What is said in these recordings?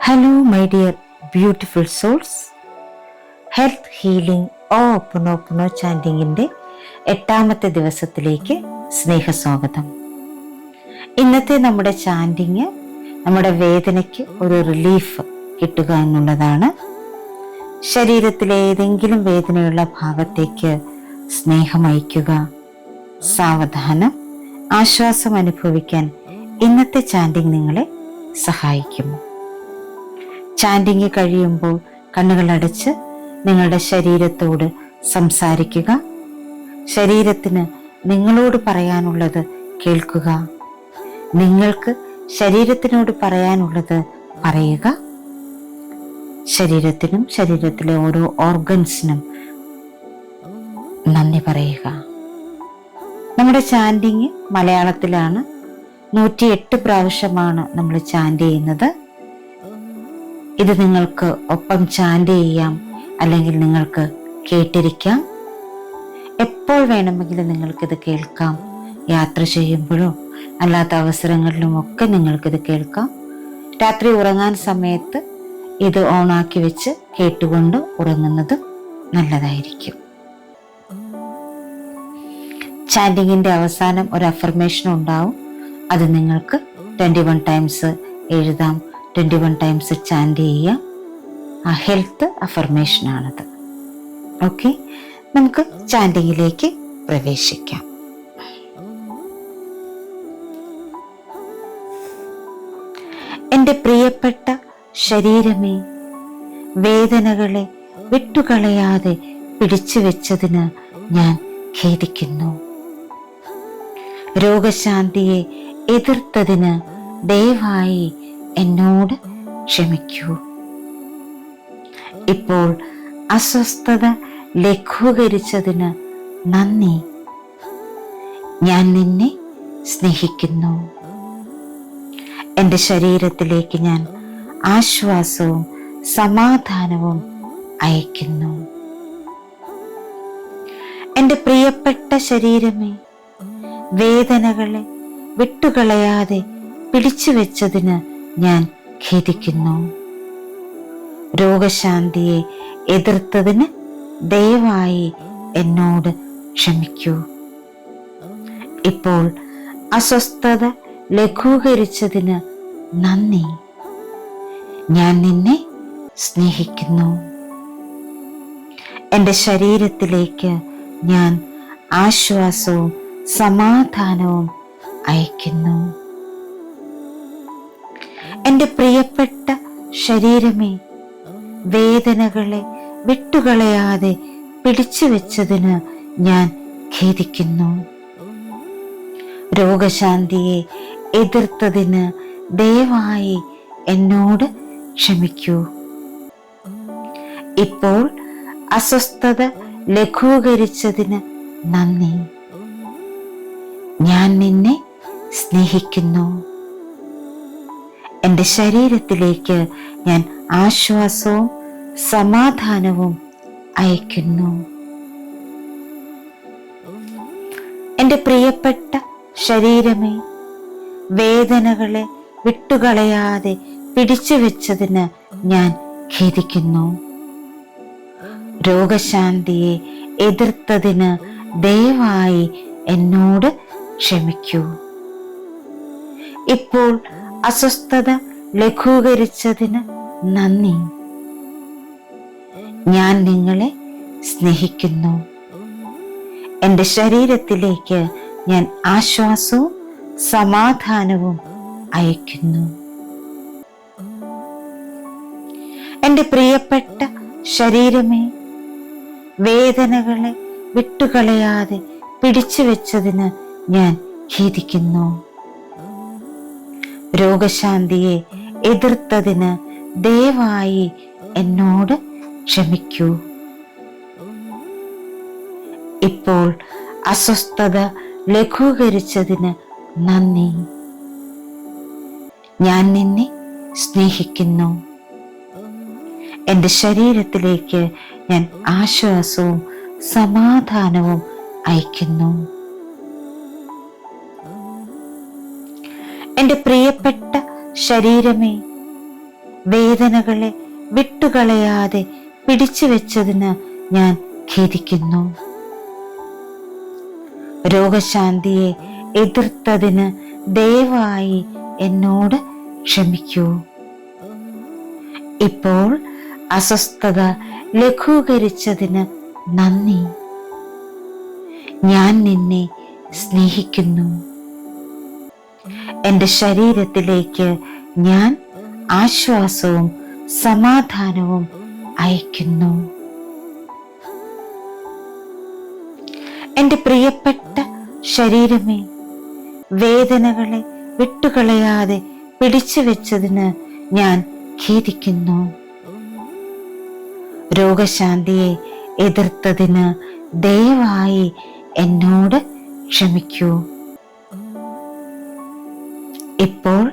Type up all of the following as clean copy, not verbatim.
Hello my dear beautiful souls. Health healing ഓപ്പണോ ചാൻഡിങ്ങിൻ്റെ 8ാമത്തെ ദിവസത്തിലേക്ക് സ്നേഹസ്വാഗതം. ഇന്നത്തെ നമ്മുടെ ചാൻഡിങ് നമ്മുടെ വേദനയ്ക്ക് ഒരു റിലീഫ് കിട്ടുക എന്നുള്ളതാണ്. ശരീരത്തിലെ ഏതെങ്കിലും വേദനയുള്ള ഭാഗത്തേക്ക് സ്നേഹം അയക്കുക. സാവധാനം ആശ്വാസം അനുഭവിക്കാൻ ഇന്നത്തെ ചാൻഡിങ് നിങ്ങളെ സഹായിക്കും. ചാൻഡിങ് കഴിയുമ്പോൾ കണ്ണുകളടച്ച് നിങ്ങളുടെ ശരീരത്തോട് സംസാരിക്കുക. ശരീരത്തിന് നിങ്ങളോട് പറയാനുള്ളത് കേൾക്കുക. നിങ്ങൾക്ക് ശരീരത്തിനോട് പറയാനുള്ളത് പറയുക. ശരീരത്തിനും ശരീരത്തിലെ ഓരോ ഓർഗൻസിനും നന്ദി പറയുക. നമ്മുടെ ചാൻഡിങ് മലയാളത്തിലാണ്. 108 പ്രാവശ്യമാണ് നമ്മൾ ചാൻഡ് ചെയ്യുന്നത്. ഇത് നിങ്ങൾക്ക് ഒപ്പം ചാൻഡ് ചെയ്യാം, അല്ലെങ്കിൽ നിങ്ങൾക്ക് കേട്ടിരിക്കാം. എപ്പോൾ വേണമെങ്കിലും നിങ്ങൾക്കിത് കേൾക്കാം. യാത്ര ചെയ്യുമ്പോഴോ അല്ലാത്ത അവസരങ്ങളിലും ഒക്കെ നിങ്ങൾക്കിത് കേൾക്കാം. രാത്രി ഉറങ്ങാൻ സമയത്ത് ഇത് ഓണാക്കി വെച്ച് കേട്ടുകൊണ്ട് ഉറങ്ങുന്നത് നല്ലതായിരിക്കും. ചാൻഡിങ്ങിൻ്റെ അവസാനം ഒരു അഫർമേഷൻ ഉണ്ടാവും. അത് നിങ്ങൾക്ക് 21 ടൈംസ് എഴുതാം, 21 ടൈംസ് ചാൻഡ് ചെയ്യാം. ആ ഹെൽത്ത് അഫർമേഷനാണത്. ഓക്കെ, നമുക്ക് ചാൻഡിങ്ങിലേക്ക് പ്രവേശിക്കാം. എൻ്റെ പ്രിയപ്പെട്ട ശരീരമേ, വേദനകളെ വിട്ടുകളയാതെ പിടിച്ചു വെച്ചതിന് ഞാൻ ഖേദിക്കുന്നു. രോഗശാന്തിയെ എതിർത്തതിന് ദയവായി എന്നോട് ക്ഷമിക്കൂ. ഇപ്പോൾ അസ്വസ്ഥത ലഘൂകരിച്ചതിന് നന്ദി. ഞാൻ നിന്നെ സ്നേഹിക്കുന്നു. എൻ്റെ ശരീരത്തിലേക്ക് ഞാൻ ആശ്വാസവും സമാധാനവും അയക്കുന്നു. എൻ്റെ പ്രിയപ്പെട്ട ശരീരമേ, വേദനകളെ വിട്ടുകളയാതെ പിടിച്ചു വെച്ചതിന് ഞാൻ ഖേദിക്കുന്നു. രോഗശാന്തിയെ എതിർത്തതിന് ദയവായി എന്നോട് ക്ഷമിക്കൂ. ഇപ്പോൾ അസ്വസ്ഥത ലഘൂകരിച്ചതിന് നന്ദി. ഞാൻ നിന്നെ സ്നേഹിക്കുന്നു. എൻ്റെ ശരീരത്തിലേക്ക് ഞാൻ ആശ്വാസവും സമാധാനവും അയക്കുന്നു. എൻ്റെ പ്രിയപ്പെട്ട ശരീരമേ, വേദനകളെ വിട്ടുകളയാതെ പിടിച്ചു വെച്ചതിന് ഞാൻ ഖേദിക്കുന്നു. രോഗശാന്തിയെ എതിർത്തതിന് ദയവായി എന്നോട് ക്ഷമിക്കൂ. ഇപ്പോൾ അസ്വസ്ഥത ലഘൂകരിച്ചതിന് നന്ദി. ഞാൻ നിന്നെ സ്നേഹിക്കുന്നു. എൻ്റെ ശരീരത്തിലേക്ക് ഞാൻ ആശ്വാസവും സമാധാനവും അയക്കുന്നു. എൻ്റെ പ്രിയപ്പെട്ട ശരീരമേ, വേദനകളെ വിട്ടുകളയാതെ പിടിച്ചു വെച്ചതിന് ഞാൻ ഖേദിക്കുന്നു. രോഗശാന്തിയെ എതിർത്തതിന് ദയവായി എന്നോട് ക്ഷമിക്കൂ. ഇപ്പോൾ അസ്വസ്ഥത ലഘൂകരിച്ചതിന് നന്ദി. ഞാൻ നിങ്ങളെ സ്നേഹിക്കുന്നു. എൻ്റെ ശരീരത്തിലേക്ക് ഞാൻ ആശ്വാസവും സമാധാനവും അയക്കുന്നു. എൻ്റെ പ്രിയപ്പെട്ട ശരീരമേ, വേദനകളെ വിട്ടുകളയാതെ പിടിച്ചു വെച്ചതിന് ഞാൻ ഖേദിക്കുന്നു. രോഗശാന്തിയെ എതിർത്തതിന് ദയവായി എന്നോട് ക്ഷമിക്കൂ. ഇപ്പോൾ അസ്വസ്ഥത ലഘൂകരിച്ചതിന് നന്ദി. ഞാൻ നിന്നെ സ്നേഹിക്കുന്നു. എൻ്റെ ശരീരത്തിലേക്ക് ഞാൻ ആശ്വാസവും സമാധാനവും അയക്കുന്നു. എൻ്റെ പ്രിയപ്പെട്ട ശരീരമേ, വേദനകളെ വിട്ടുകളയാതെ പിടിച്ചു വെച്ചതിന് ഞാൻ ഖേദിക്കുന്നു. രോഗശാന്തിയെ എതിർത്തതിന് ദയവായി എന്നോട് ക്ഷമിക്കൂ. ഇപ്പോൾ അസ്വസ്ഥത ലഘൂകരിച്ചതിന് നന്ദി. ഞാൻ നിന്നെ സ്നേഹിക്കുന്നു. എൻ്റെ ശരീരത്തിലേക്ക് ഞാൻ ആശ്വാസവും സമാധാനവും അയക്കുന്നു. എൻ്റെ പ്രിയപ്പെട്ട ശരീരമേ, വേദനകളെ വിട്ടുകളയാതെ പിടിച്ചു വെച്ചതിന് ഞാൻ ഖേദിക്കുന്നു. രോഗശാന്തിയെ എതിർത്തതിന് ദയവായി എന്നോട് ക്ഷമിക്കൂ. ഇപ്പോൾ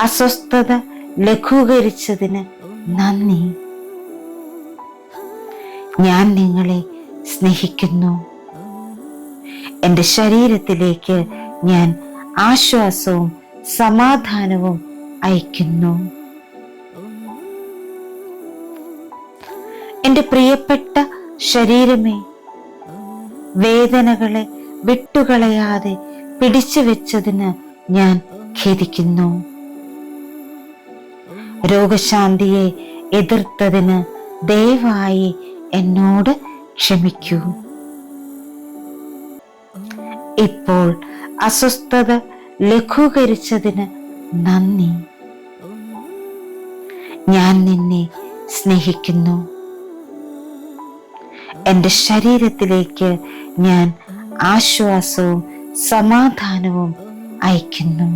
അസ്വസ്ഥത ലഘൂകരിച്ചതിന് നന്ദി. ഞാൻ നിങ്ങളെ സ്നേഹിക്കുന്നു. എൻ്റെ ശരീരത്തിലേക്ക് ഞാൻ ആശ്വാസവും സമാധാനവും അയക്കുന്നു. എൻ്റെ പ്രിയപ്പെട്ട ശരീരമേ, വേദനകളെ വിട്ടുകളയാതെ പിടിച്ചു വെച്ചതിന് ഞാൻ ഖേദിക്കുന്നു. രോഗശാന്തിയെ എതിർത്തതിന് ദയവായി എന്നോട് ക്ഷമിക്കൂ. ഇപ്പോൾ അസ്വസ്ഥത ലഘൂകരിച്ചതിന് നന്ദി. ഞാൻ നിന്നെ സ്നേഹിക്കുന്നു. എൻ്റെ ശരീരത്തിലേക്ക് ഞാൻ ആശ്വാസവും സമാധാനവും അയക്കുന്നു.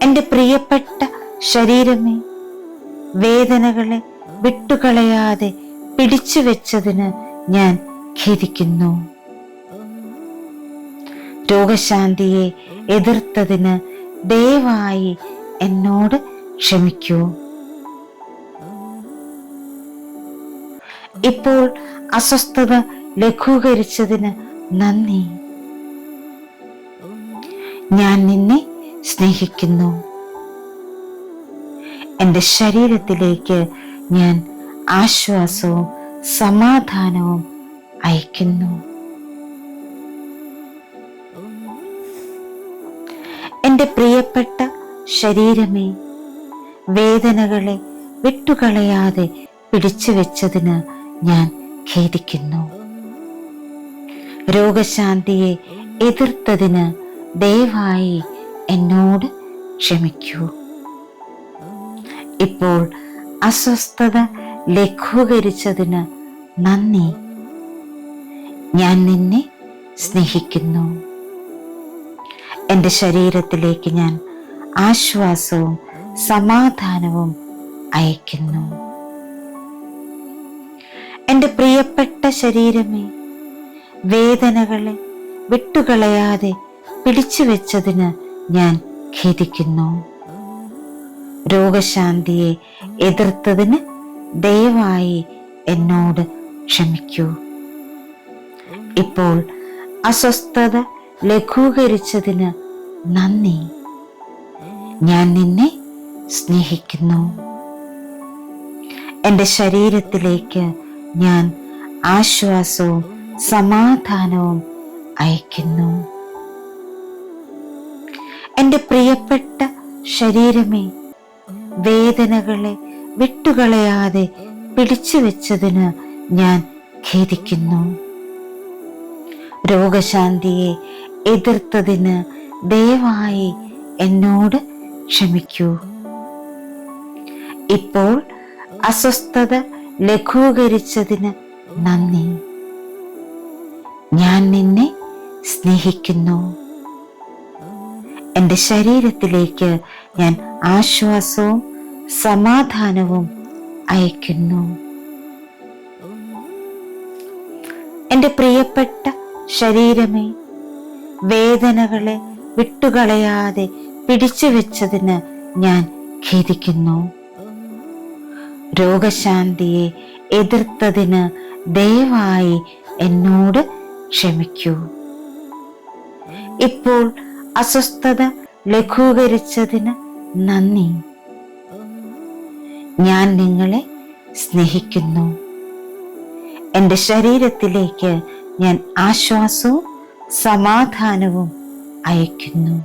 എൻ്റെ പ്രിയപ്പെട്ട ശരീരമേ, വേദനകളെ വിട്ടുകളയാതെ പിടിച്ചു വെച്ചതിന് ഞാൻ ഖേദിക്കുന്നു. രോഗശാന്തിയെ എതിർത്തതിന് ദയവായി എന്നോട് ക്ഷമിക്കൂ. ഇപ്പോൾ അസ്വസ്ഥത ലഘൂകരിച്ചതിന് നന്ദി. ഞാൻ നിന്നെ സ്നേഹിക്കുന്നു. എൻ്റെ ശരീരത്തിലേക്ക് ഞാൻ ആശ്വാസവും സമാധാനവും അയക്കുന്നു. എൻ്റെ പ്രിയപ്പെട്ട ശരീരമേ, വേദനകളെ വിട്ടുകളയാതെ പിടിച്ചു വെച്ചതിന് ഞാൻ ഖേദിക്കുന്നു. രോഗശാന്തിയെ എതിർത്തതിന് ദയവായി എന്നോട് ക്ഷമിക്കൂ. ഇപ്പോൾ അസ്വസ്ഥത ലഘൂകരിച്ചതിന് നന്ദി. ഞാൻ നിന്നെ സ്നേഹിക്കുന്നു. എൻ്റെ ശരീരത്തിലേക്ക് ഞാൻ ആശ്വാസവും സമാധാനവും അയക്കുന്നു. എൻ്റെ പ്രിയപ്പെട്ട ശരീരമേ, വേദനകളെ വിട്ടുകളയാതെ പിടിച്ചു വെച്ചതിന് ഞാൻ ഖേദിക്കുന്നു. രോഗശാന്തിയെ എതിർത്തതിന് ദയവായി എന്നോട് ക്ഷമിക്കൂ. ഇപ്പോൾ അസ്വസ്ഥത ലഘൂകരിച്ചതിന് നന്ദി. ഞാൻ നിന്നെ സ്നേഹിക്കുന്നു. എൻ്റെ ശരീരത്തിലേക്ക് ഞാൻ ആശ്വാസവും സമാധാനവും അയക്കുന്നു. എൻ്റെ പ്രിയപ്പെട്ട ശരീരമേ, വേദനകളെ വിട്ടുകളയാതെ പിടിച്ചു വെച്ചതിന് ഞാൻ ഖേദിക്കുന്നു. രോഗശാന്തിയെ എതിർത്തതിന് ദയവായി എന്നോട് ക്ഷമിക്കൂ. ഇപ്പോൾ അസ്വസ്ഥത ലഘൂകരിച്ചതിന് നന്ദി. ഞാൻ നിന്നെ സ്നേഹിക്കുന്നു. എൻ്റെ ശരീരത്തിലേക്ക് ഞാൻ ആശ്വാസവും സമാധാനവും അയക്കുന്നു. എൻ്റെ പ്രിയപ്പെട്ട ശരീരമേ, വേദനകളെ വിട്ടുകളയാതെ പിടിച്ചു വെച്ചതിന് ഞാൻ ഖേദിക്കുന്നു. രോഗശാന്തിയെ എതിർത്തതിന് ദയവായി എന്നോട് ക്ഷമിക്കൂ. ഇപ്പോൾ അസ്വസ്ഥത ലഘൂകരിച്ചതിന് നന്ദി. ഞാൻ നിങ്ങളെ സ്നേഹിക്കുന്നു. എൻ്റെ ശരീരത്തിലേക്ക് ഞാൻ ആശ്വാസവും സമാധാനവും അയക്കുന്നു.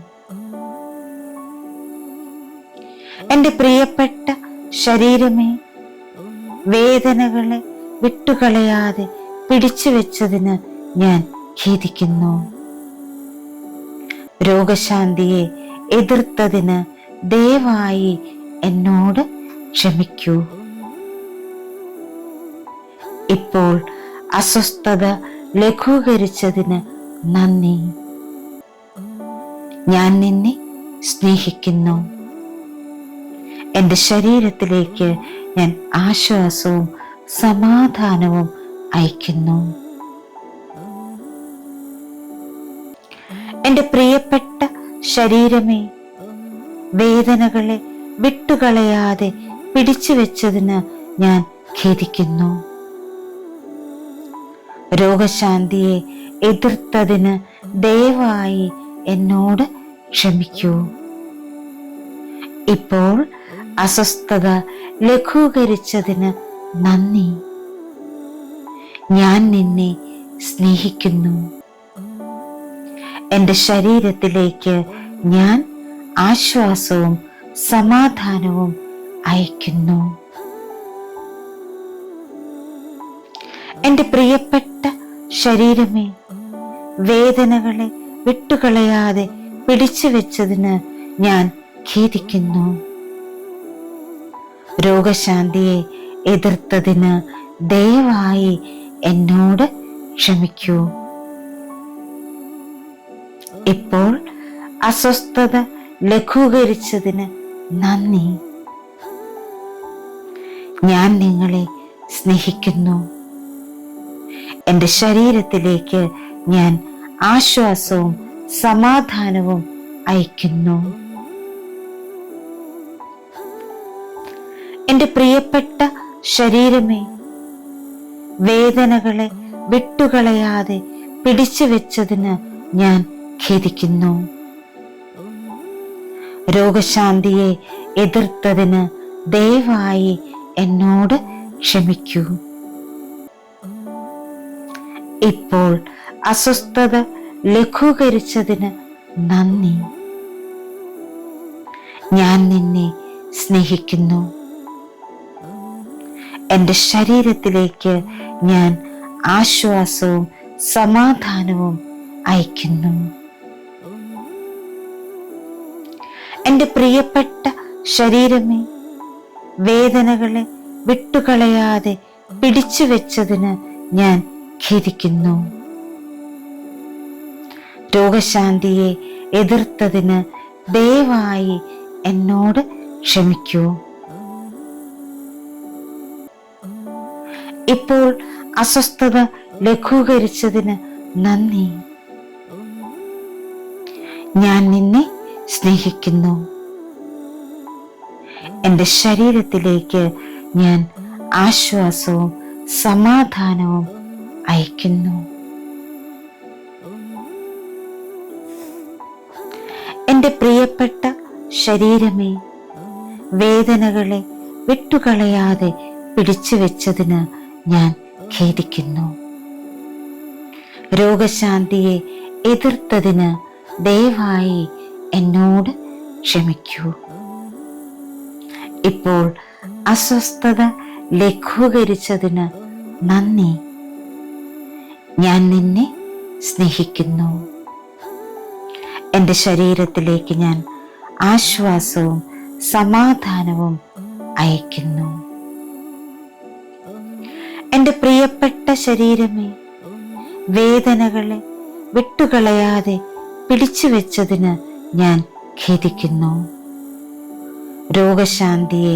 എൻ്റെ പ്രിയപ്പെട്ട ശരീരമേ, വേദനകളെ വിട്ടുകളയാതെ പിടിച്ചു വെച്ചതിന് ഞാൻ ഖേദിക്കുന്നു. രോഗശാന്തിയെ എതിർത്തതിന് ദയവായി എന്നോട് ക്ഷമിക്കൂ. ഇപ്പോൾ അസ്വസ്ഥത ലഘൂകരിച്ചതിന് നന്ദി. ഞാൻ നിന്നെ സ്നേഹിക്കുന്നു. എൻ്റെ ശരീരത്തിലേക്ക് ഞാൻ ആശ്വാസവും സമാധാനവും അയക്കുന്നു. എൻ്റെ പ്രിയപ്പെട്ട ശരീരമേ, വേദനകളെ വിട്ടുകളയാതെ പിടിച്ചു വെച്ചതിന് ഞാൻ ഖേദിക്കുന്നു. രോഗശാന്തിയെ എതിർത്തതിന് ദയവായി എന്നോട് ക്ഷമിക്കൂ. ഇപ്പോൾ അസ്വസ്ഥത ലഘൂകരിച്ചതിന് നന്ദി. ഞാൻ നിന്നെ സ്നേഹിക്കുന്നു. എൻ്റെ ശരീരത്തിലേക്ക് ഞാൻ ആശ്വാസവും സമാധാനവും അയക്കുന്നു. എൻ്റെ പ്രിയപ്പെട്ട ശരീരമേ, വേദനകളെ വിട്ടുകളയാതെ പിടിച്ചു വെച്ചതിന് ഞാൻ ഖേദിക്കുന്നു. രോഗശാന്തിയെ എതിർത്തതിന് ദയവായി എന്നോട് ക്ഷമിക്കൂ. ഇപ്പോൾ അസ്വസ്ഥത ലഘൂകരിച്ചതിന് നന്ദി. ഞാൻ നിങ്ങളെ സ്നേഹിക്കുന്നു. എൻ്റെ ശരീരത്തിലേക്ക് ഞാൻ ആശ്വാസവും സമാധാനവും അയക്കുന്നു. എൻ്റെ പ്രിയപ്പെട്ട ശരീരമേ, വേദനകളെ വിട്ടുകളയാതെ പിടിച്ചു വെച്ചതിന് ഞാൻ ഖേദിക്കുന്നു. രോഗശാന്തിയെ എതിർത്തതിന് ദയവായി എന്നോട് ക്ഷമിക്കൂ. ഇപ്പോൾ അസ്വസ്ഥത ലഘൂകരിച്ചതിന് നന്ദി. ഞാൻ നിന്നെ സ്നേഹിക്കുന്നു. എൻ്റെ ശരീരത്തിലേക്ക് ഞാൻ ആശ്വാസവും സമാധാനവും അയക്കുന്നു. എൻ്റെ പ്രിയപ്പെട്ട ശരീരമേ, വേദനകളെ വിട്ടുകളയാതെ പിടിച്ചു വെച്ചതിന് ഞാൻ ഖേദിക്കുന്നു. രോഗശാന്തിയെ എതിർത്തതിന് ദയവായി എന്നോട് ക്ഷമിക്കൂ. ഇപ്പോൾ അസ്വസ്ഥത ലഘൂകരിച്ചതിന് നന്ദി. ഞാൻ നിന്നെ സ്നേഹിക്കുന്നു. എൻ്റെ ശരീരത്തിലേക്ക് ഞാൻ ആശ്വാസവും സമാധാനവും അയക്കുന്നു. എൻ്റെ പ്രിയപ്പെട്ട ശരീരമേ, വേദനകളെ വിട്ടുകളയാതെ പിടിച്ചു വെച്ചതിന് ഞാൻ ഖേദിക്കുന്നു. രോഗശാന്തിയെ എതിർത്തതിന് ദയവായി എന്നോട് ക്ഷമിക്കൂ. ഇപ്പോൾ അസ്വസ്ഥത ലഘൂകരിച്ചതിന് നന്ദി. ഞാൻ നിന്നെ സ്നേഹിക്കുന്നു. എൻ്റെ ശരീരത്തിലേക്ക് ഞാൻ ആശ്വാസവും സമാധാനവും അയക്കുന്നു. എൻ്റെ പ്രിയപ്പെട്ട ശരീരമേ, വേദനകളെ വിട്ടുകളയാതെ പിടിച്ചു വെച്ചതിന് ഞാൻ ഖേദിക്കുന്നു. രോഗശാന്തിയെ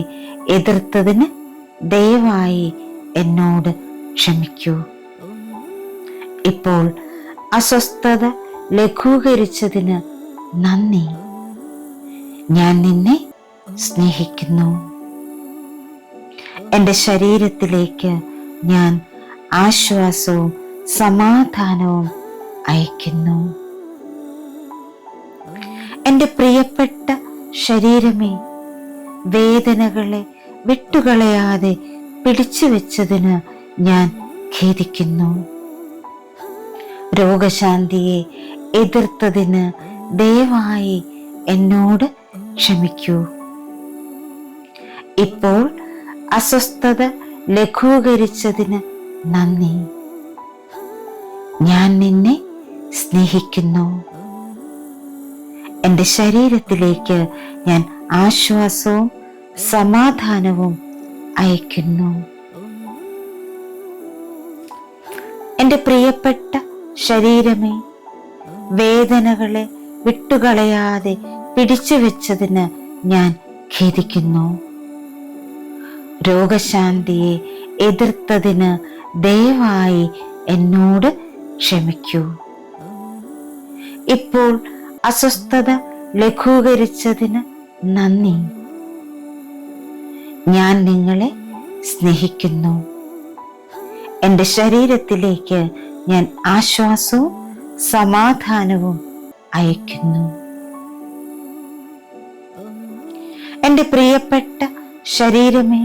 എതിർത്തതിന് ദയവായി എന്നോട് ക്ഷമിക്കൂ. ഇപ്പോൾ അസ്വസ്ഥത ലഘൂകരിച്ചതിന് നന്ദി. ഞാൻ നിന്നെ സ്നേഹിക്കുന്നു. എൻ്റെ ശരീരത്തിലേക്ക് ഞാൻ ആശ്വാസവും സമാധാനവും അയക്കുന്നു. എൻ്റെ പ്രിയപ്പെട്ട ശരീരമേ, വേദനകളെ വിട്ടുകളയാതെ പിടിച്ചു വെച്ചതിന് ഞാൻ ഖേദിക്കുന്നു. രോഗശാന്തിയെ എതിർത്തതിന് ദയവായി എന്നോട് ക്ഷമിക്കൂ. ഇപ്പോൾ അസ്വസ്ഥത ലഘൂകരിച്ചതിന് നന്ദി. ഞാൻ നിന്നെ സ്നേഹിക്കുന്നു. എൻ്റെ ശരീരത്തിലേക്ക് ഞാൻ ആശ്വാസവും സമാധാനവും അയക്കുന്നു. എൻ്റെ പ്രിയപ്പെട്ട ശരീരമേ, വേദനകളെ വിട്ടുകളയാതെ പിടിച്ചു വെച്ചതിന് ഞാൻ ഖേദിക്കുന്നു. രോഗശാന്തിയെ എതിർത്തതിന് ദയവായി എന്നോട് ക്ഷമിക്കൂ. ഇപ്പോൾ അസ്വസ്ഥത ലഘൂകരിച്ചതിന് നന്ദി. ഞാൻ നിങ്ങളെ സ്നേഹിക്കുന്നു. എൻ്റെ ശരീരത്തിലേക്ക് ഞാൻ ആശ്വാസവും സമാധാനവും അയക്കുന്നു. എൻ്റെ പ്രിയപ്പെട്ട ശരീരമേ,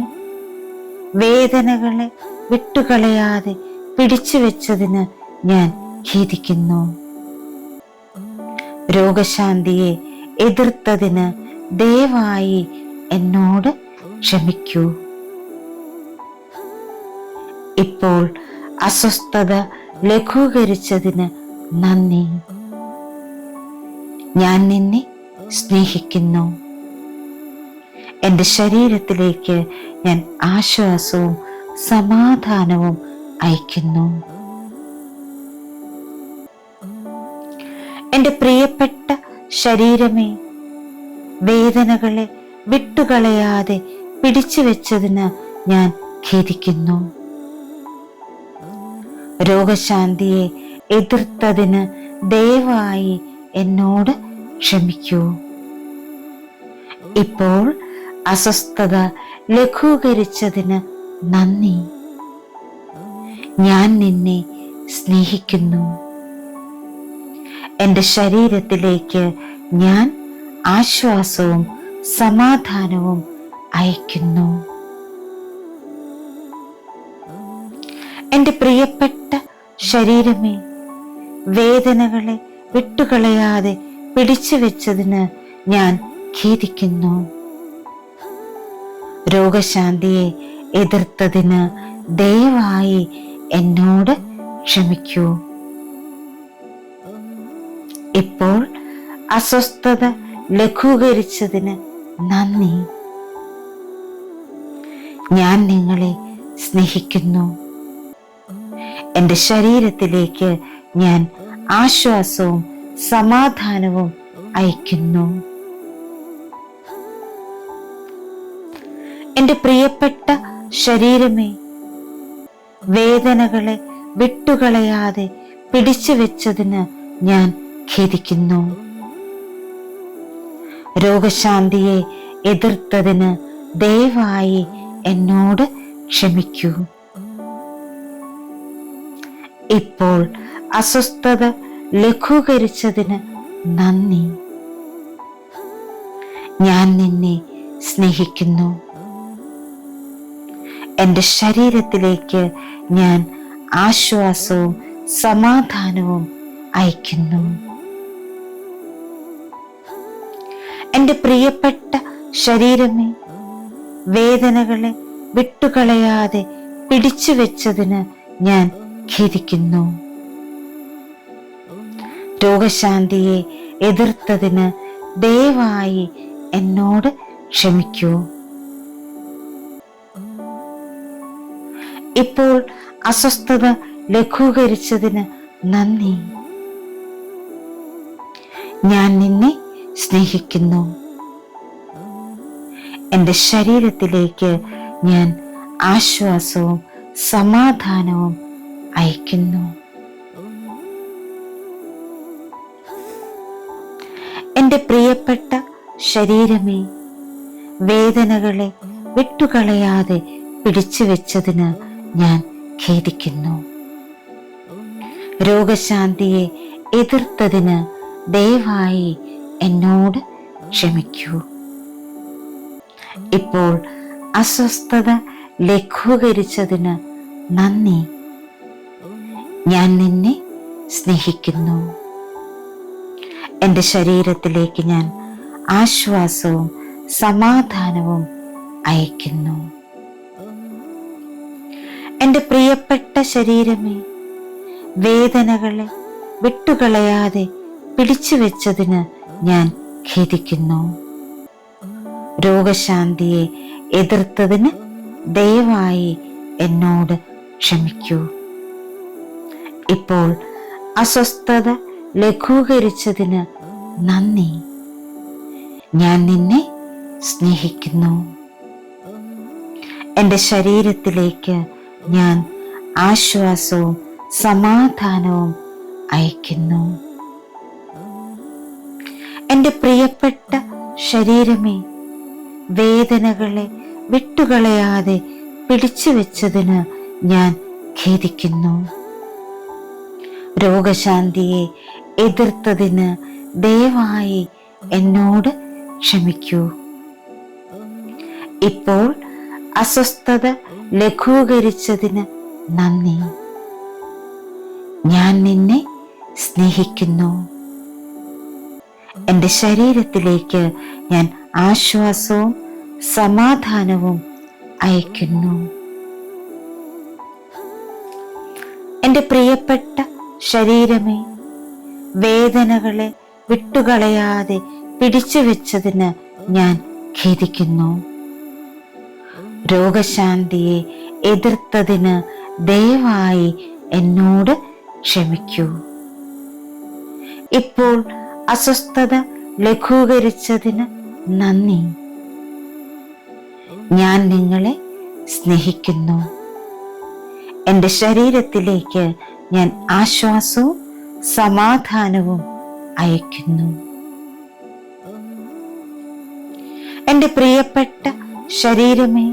വേദനകളെ വിട്ടുകളയാതെ പിടിച്ചു വെച്ചതിന് ഞാൻ ഖേദിക്കുന്നു. രോഗശാന്തിയെ എതിർത്തതിന് ദയവായി എന്നോട് ക്ഷമിക്കൂ. ഇപ്പോൾ അസ്വസ്ഥത ലഘൂകരിച്ചതിന് നന്ദി. ഞാൻ നിന്നെ സ്നേഹിക്കുന്നു. എൻ്റെ ശരീരത്തിലേക്ക് ഞാൻ ആശ്വാസവും സമാധാനവും അയക്കുന്നു. എൻ്റെ പ്രിയപ്പെട്ട ശരീരമേ, വേദനകളെ വിട്ടുകളയാതെ പിടിച്ചു വെച്ചതിന് ഞാൻ ഖേദിക്കുന്നു. രോഗശാന്തിയെ എതിർത്തതിന് ദയവായി എന്നോട് ക്ഷമിക്കൂ. ഇപ്പോൾ അസ്വസ്ഥത ലഘൂകരിച്ചതിന് നന്ദി. ഞാൻ നിന്നെ സ്നേഹിക്കുന്നു. എൻ്റെ ശരീരത്തിലേക്ക് ഞാൻ ആശ്വാസവും സമാധാനവും അയക്കുന്നു. എൻ്റെ പ്രിയപ്പെട്ട ശരീരമേ, വേദനകളെ വിട്ടുകളയാതെ പിടിച്ചു വെച്ചതിന് ഞാൻ ഖേദിക്കുന്നു. രോഗശാന്തിയെ എതിർത്തതിന് ദയവായി എന്നോട് ക്ഷമിക്കൂ. ഇപ്പോൾ അസ്വസ്ഥത ലഘൂകരിച്ചതിന് നന്ദി. ഞാൻ നിങ്ങളെ സ്നേഹിക്കുന്നു. എൻ്റെ ശരീരത്തിലേക്ക് ഞാൻ ആശ്വാസവും സമാധാനവും അയക്കുന്നു. എൻ്റെ പ്രിയപ്പെട്ട ശരീരമേ, വേദനകളെ വിട്ടുകളയാതെ പിടിച്ചു വെച്ചതിന് ഞാൻ ഖേദിക്കുന്നു. രോഗശാന്തിയെ എതിർത്തതിന് ദയവായി എന്നോട് ക്ഷമിക്കൂ. ഇപ്പോൾ അസ്വസ്ഥത ലഘൂകരിച്ചതിന് നന്ദി. ഞാൻ നിന്നെ സ്നേഹിക്കുന്നു. എൻ്റെ ശരീരത്തിലേക്ക് ഞാൻ ആശ്വാസവും സമാധാനവും അയക്കുന്നു. എൻ്റെ പ്രിയപ്പെട്ട ശരീരമേ, വേദനകളെ വിട്ടുകളയാതെ പിടിച്ചു വെച്ചതിന് ഞാൻ ഖേദിക്കുന്നു. രോഗശാന്തിയെ എതിർത്തതിന് ദയവായി എന്നോട് ക്ഷമിക്കൂ. ഇപ്പോൾ അസ്വസ്ഥത ലഘൂകരിച്ചതിന് നന്ദി. ഞാൻ നിന്നെ സ്നേഹിക്കുന്നു. എൻ്റെ ശരീരത്തിലേക്ക് ഞാൻ ആശ്വാസവും സമാധാനവും അയക്കുന്നു. എൻ്റെ പ്രിയപ്പെട്ട ശരീരമേ, വേദനകളെ വിട്ടുകളയാതെ പിടിച്ചു വെച്ചതിന് ഞാൻ ഖേദിക്കുന്നു. രോഗശാന്തിയെ എതിർത്തതിന് ദയവായി എന്നോട് ക്ഷമിക്കൂ. ഇപ്പോൾ അസ്വസ്ഥത ലഘൂകരിച്ചതിന് നന്ദി. ഞാൻ നിന്നെ സ്നേഹിക്കുന്നു. എൻ്റെ ശരീരത്തിലേക്ക് ഞാൻ ആശ്വാസവും സമാധാനവും അയക്കുന്നു. എൻ്റെ പ്രിയപ്പെട്ട ശരീരമേ, വേദനകളെ വിട്ടുകളയാതെ പിടിച്ചു വെച്ചതിന് ഞാൻ ഖേദിക്കുന്നു. രോഗശാന്തിയെ എതിർത്തതിന് ദയവായി എന്നോട് ക്ഷമിക്കൂ. ഇപ്പോൾ അസ്വസ്ഥത ലഘൂകരിച്ചതിന് നന്ദി. ഞാൻ നിന്നെ സ്നേഹിക്കുന്നു. എൻ്റെ ശരീരത്തിലേക്ക് ഞാൻ ആശ്വാസവും സമാധാനവും അയക്കുന്നു. എൻ്റെ പ്രിയപ്പെട്ട ശരീരമേ, വേദനകളെ വിട്ടുകളയാതെ പിടിച്ചു വെച്ചതിന് ഞാൻ ഖേദിക്കുന്നു. രോഗശാന്തിയെ എതിർത്തതിന് ദയവായി എന്നോട് ക്ഷമിക്കൂ. ഇപ്പോൾ അസ്വസ്ഥത ലഘൂകരിച്ചതിന് നന്ദി. ഞാൻ നിന്നെ സ്നേഹിക്കുന്നു. എൻ്റെ ശരീരത്തിലേക്ക് ഞാൻ ആശ്വാസവും സമാധാനവും അയക്കുന്നു. എൻ്റെ പ്രിയപ്പെട്ട ശരീരമേ, വേദനകളെ വിട്ടുകളയാതെ പിടിച്ചു വെച്ചതിന് ഞാൻ ഖേദിക്കുന്നു. രോഗശാന്തിയെ എതിർത്തതിന് ദയവായി എന്നോട് ക്ഷമിക്കൂ. ഇപ്പോൾ അസ്വസ്ഥത ലഘൂകരിച്ചതിന് നന്ദി. ഞാൻ നിങ്ങളെ സ്നേഹിക്കുന്നു. എൻ്റെ ശരീരത്തിലേക്ക് ഞാൻ ആശ്വാസവും സമാധാനവും അയക്കുന്നു. എൻ്റെ പ്രിയപ്പെട്ട ശരീരമേ,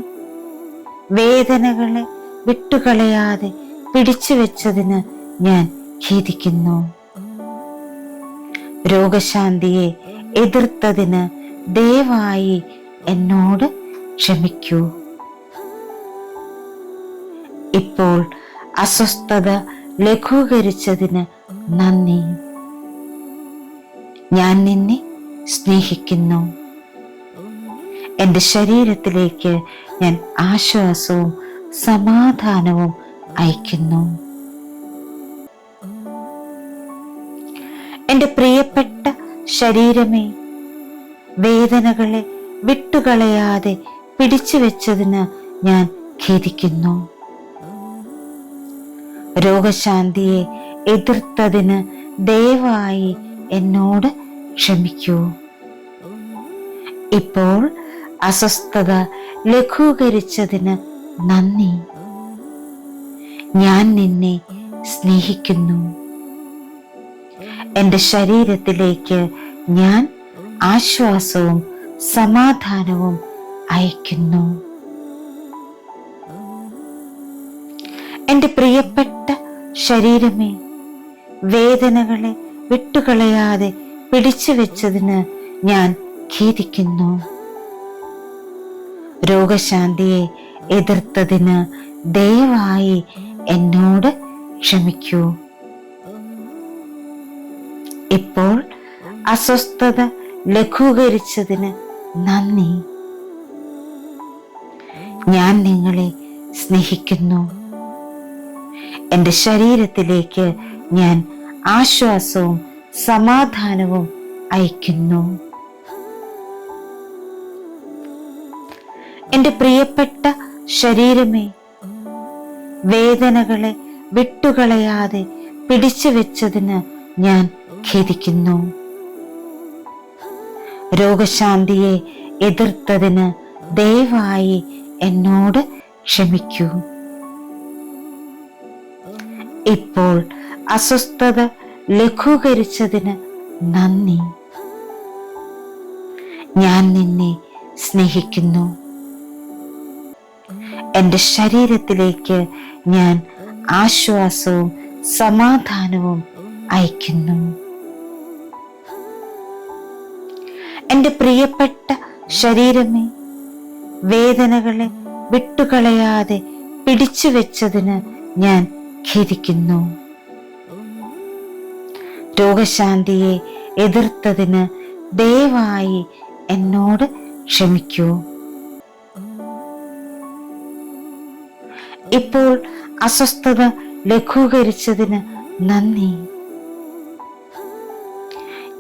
വേദനകളെ വിട്ടുകളയാതെ പിടിച്ചു വെച്ചതിന് ഞാൻ ഖേദിക്കുന്നു. രോഗശാന്തിയെ എതിർത്തതിന് ദയവായി എന്നോട് ക്ഷമിക്കൂ. ഇപ്പോൾ അസ്വസ്ഥത ലഘൂകരിച്ചതിന് നന്ദി. ഞാൻ നിന്നെ സ്നേഹിക്കുന്നു. എൻ്റെ ശരീരത്തിലേക്ക് ഞാൻ ആശ്വാസവും സമാധാനവും അയക്കുന്നു. എൻ്റെ പ്രിയപ്പെട്ട ശരീരമേ, വേദനകളെ വിട്ടുകളയാതെ പിടിച്ചു വെച്ചതിന് ഞാൻ ഖേദിക്കുന്നു. രോഗശാന്തിയെ എതിർത്തതിന് ദയവായി എന്നോട് ക്ഷമിക്കൂ. ഇപ്പോൾ അസ്വസ്ഥത ലഘൂകരിച്ചതിന് നന്ദി. ഞാൻ നിന്നെ സ്നേഹിക്കുന്നു. എൻ്റെ ശരീരത്തിലേക്ക് ഞാൻ ആശ്വാസവും സമാധാനവും അയക്കുന്നു. എൻ്റെ പ്രിയപ്പെട്ട ശരീരമേ, വേദനകളെ വിട്ടുകളയാതെ പിടിച്ചു വെച്ചതിന് ഞാൻ ഖേദിക്കുന്നു. രോഗശാന്തിയെ എതിർത്തതിന് ദയവായി എന്നോട് ക്ഷമിക്കൂ. ഇപ്പോൾ അസ്വസ്ഥത ലഘൂകരിച്ചതിന് നന്ദി. ഞാൻ നിങ്ങളെ സ്നേഹിക്കുന്നു. എൻ്റെ ശരീരത്തിലേക്ക് ഞാൻ ആശ്വാസവും സമാധാനവും അയക്കുന്നു. എൻ്റെ പ്രിയപ്പെട്ട ശരീരമേ, വേദനകളെ വിട്ടുകളയാതെ പിടിച്ചു വെച്ചതിന് ഞാൻ ഖേദിക്കുന്നു. രോഗശാന്തിയെ എതിർത്തതിന് ദയവായി എന്നോട് ക്ഷമിക്കൂ. ഇപ്പോൾ അസ്വസ്ഥത ലഘൂകരിച്ചതിന് നന്ദി. ഞാൻ നിന്നെ സ്നേഹിക്കുന്നു. എൻ്റെ ശരീരത്തിലേക്ക് ഞാൻ ആശ്വാസവും സമാധാനവും അയക്കുന്നു. എൻ്റെ പ്രിയപ്പെട്ട ശരീരമേ, വേദനകളെ വിട്ടുകളയാതെ പിടിച്ചു വെച്ചതിന് ഞാൻ ഖേദിക്കുന്നു. രോഗശാന്തിയെ എതിർത്തതിന് ദയവായി എന്നോട് ക്ഷമിക്കൂ. ഇപ്പോൾ അസ്വസ്ഥത ലഘൂകരിച്ചതിന് നന്ദി.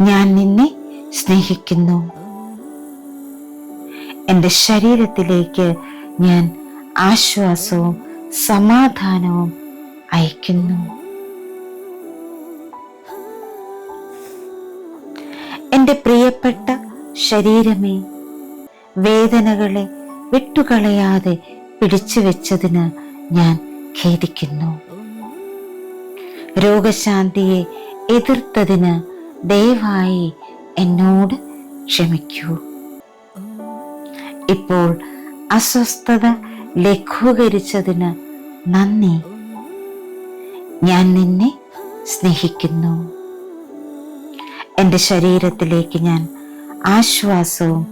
ഞാൻ നിന്നെ സ്നേഹിക്കുന്നു. എൻ്റെ ശരീരത്തിലേക്ക് ഞാൻ ആശ്വാസവും സമാധാനവും അയക്കുന്നു. എൻ്റെ പ്രിയപ്പെട്ട ശരീരമേ, വേദനകളെ വിട്ടുകളയാതെ പിടിച്ചു വെച്ചതിന് ഞാൻ ഖേദിക്കുന്നു. രോഗശാന്തിയെ എതിർത്തതിന് ദയവായി എന്നോട് ക്ഷമിക്കൂ. ഇപ്പോൾ അസ്വസ്ഥത ലഘൂകരിച്ചതിന് നന്ദി. ഞാൻ നിന്നെ സ്നേഹിക്കുന്നു. എൻ്റെ ശരീരത്തിലേക്ക് ഞാൻ ആശ്വാസവും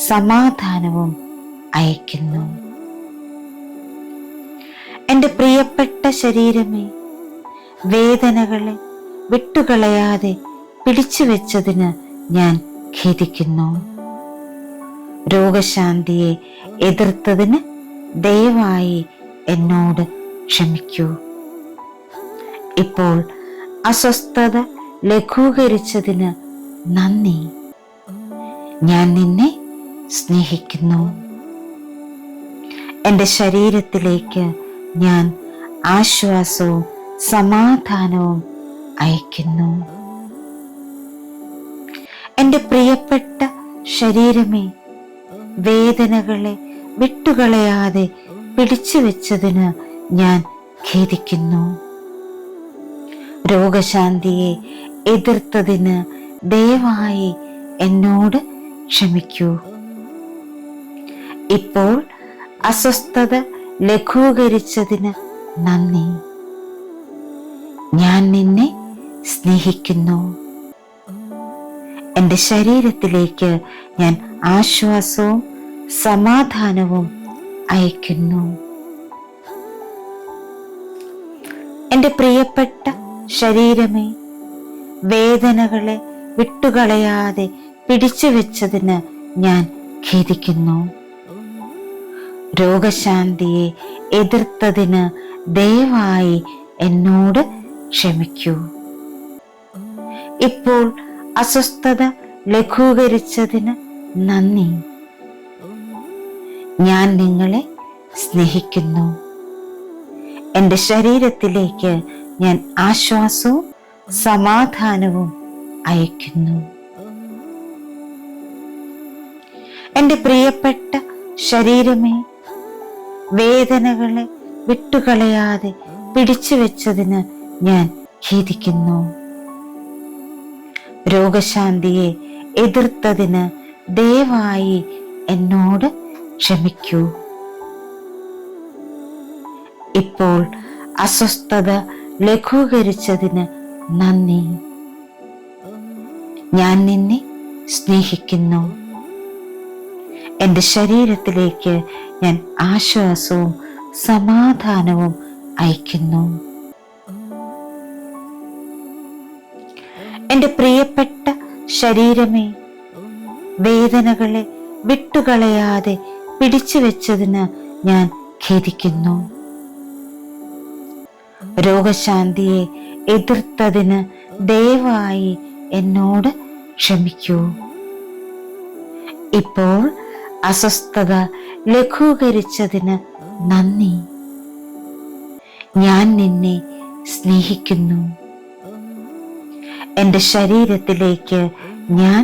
സമാധാനവും അയക്കുന്നു. എൻ്റെ പ്രിയപ്പെട്ട ശരീരമേ, വേദനകളെ വിട്ടുകളയാതെ പിടിച്ചു വെച്ചതിന് ഞാൻ ഖേദിക്കുന്നു. രോഗശാന്തിയെ എതിർത്തതിന് ദയവായി എന്നോട് ക്ഷമിക്കൂ. ഇപ്പോൾ അസ്വസ്ഥത ലഘൂകരിച്ചതിന് നന്ദി. ഞാൻ നിന്നെ സ്നേഹിക്കുന്നു. എൻ്റെ ശരീരത്തിലേക്ക് ഞാൻ ആശ്വാസവും സമാധാനവും അയക്കുന്നു. എൻ്റെ പ്രിയപ്പെട്ട ശരീരമേ, വേദനകളെ വിട്ടുകളയാതെ പിടിച്ചു വെച്ചതിന് ഞാൻ ഖേദിക്കുന്നു. രോഗശാന്തിയെ എതിർത്തതിന് ദയവായി എന്നോട് ക്ഷമിക്കൂ. ഇപ്പോൾ അസ്വസ്ഥത ലഘൂകരിച്ചതിന് നന്ദി. ഞാൻ നിന്നെ സ്നേഹിക്കുന്നു. എൻ്റെ ശരീരത്തിലേക്ക് ഞാൻ ആശ്വാസവും സമാധാനവും അയക്കുന്നു. എൻ്റെ പ്രിയപ്പെട്ട ശരീരമേ, വേദനകളെ വിട്ടുകളയാതെ പിടിച്ചു വെച്ചതിന് ഞാൻ ഖേദിക്കുന്നു. രോഗശാന്തിയെ എതിർത്തതിന് ദയവായി എന്നോട് ക്ഷമിക്കൂ. ഇപ്പോൾ അസ്വസ്ഥത ലഘൂകരിച്ചതിന് നന്ദി. ഞാൻ നിങ്ങളെ സ്നേഹിക്കുന്നു. എൻ്റെ ശരീരത്തിലേക്ക് ഞാൻ ആശ്വാസവും സമാധാനവും അയക്കുന്നു. എൻ്റെ പ്രിയപ്പെട്ട ശരീരമേ, വേദനകളെ വിട്ടുകളയാതെ പിടിച്ചു വെച്ചതിന് ഞാൻ ഖേദിക്കുന്നു. രോഗശാന്തിയെ എതിർത്തതിന് ദയവായി എന്നോട് ക്ഷമിക്കൂ. ഇപ്പോൾ അസ്വസ്ഥത ലഘൂകരിച്ചതിന് നന്ദി. ഞാൻ നിന്നെ സ്നേഹിക്കുന്നു. എൻ്റെ ശരീരത്തിലേക്ക് ഞാൻ ആശ്വാസവും സമാധാനവും അയക്കുന്നു. എൻ്റെ പ്രിയപ്പെട്ട ശരീരമേ, വേദനകളെ വിട്ടുകളയാതെ പിടിച്ചു വെച്ചതിന് ഞാൻ ഖേദിക്കുന്നു. രോഗശാന്തിയെ എതിർത്തതിന് ദയവായി എന്നോട് ക്ഷമിക്കൂ. ഇപ്പോൾ അസ്വസ്ഥത ലഘൂകരിച്ചതിന് നന്ദി. ഞാൻ നിന്നെ സ്നേഹിക്കുന്നു. എൻ്റെ ശരീരത്തിലേക്ക് ഞാൻ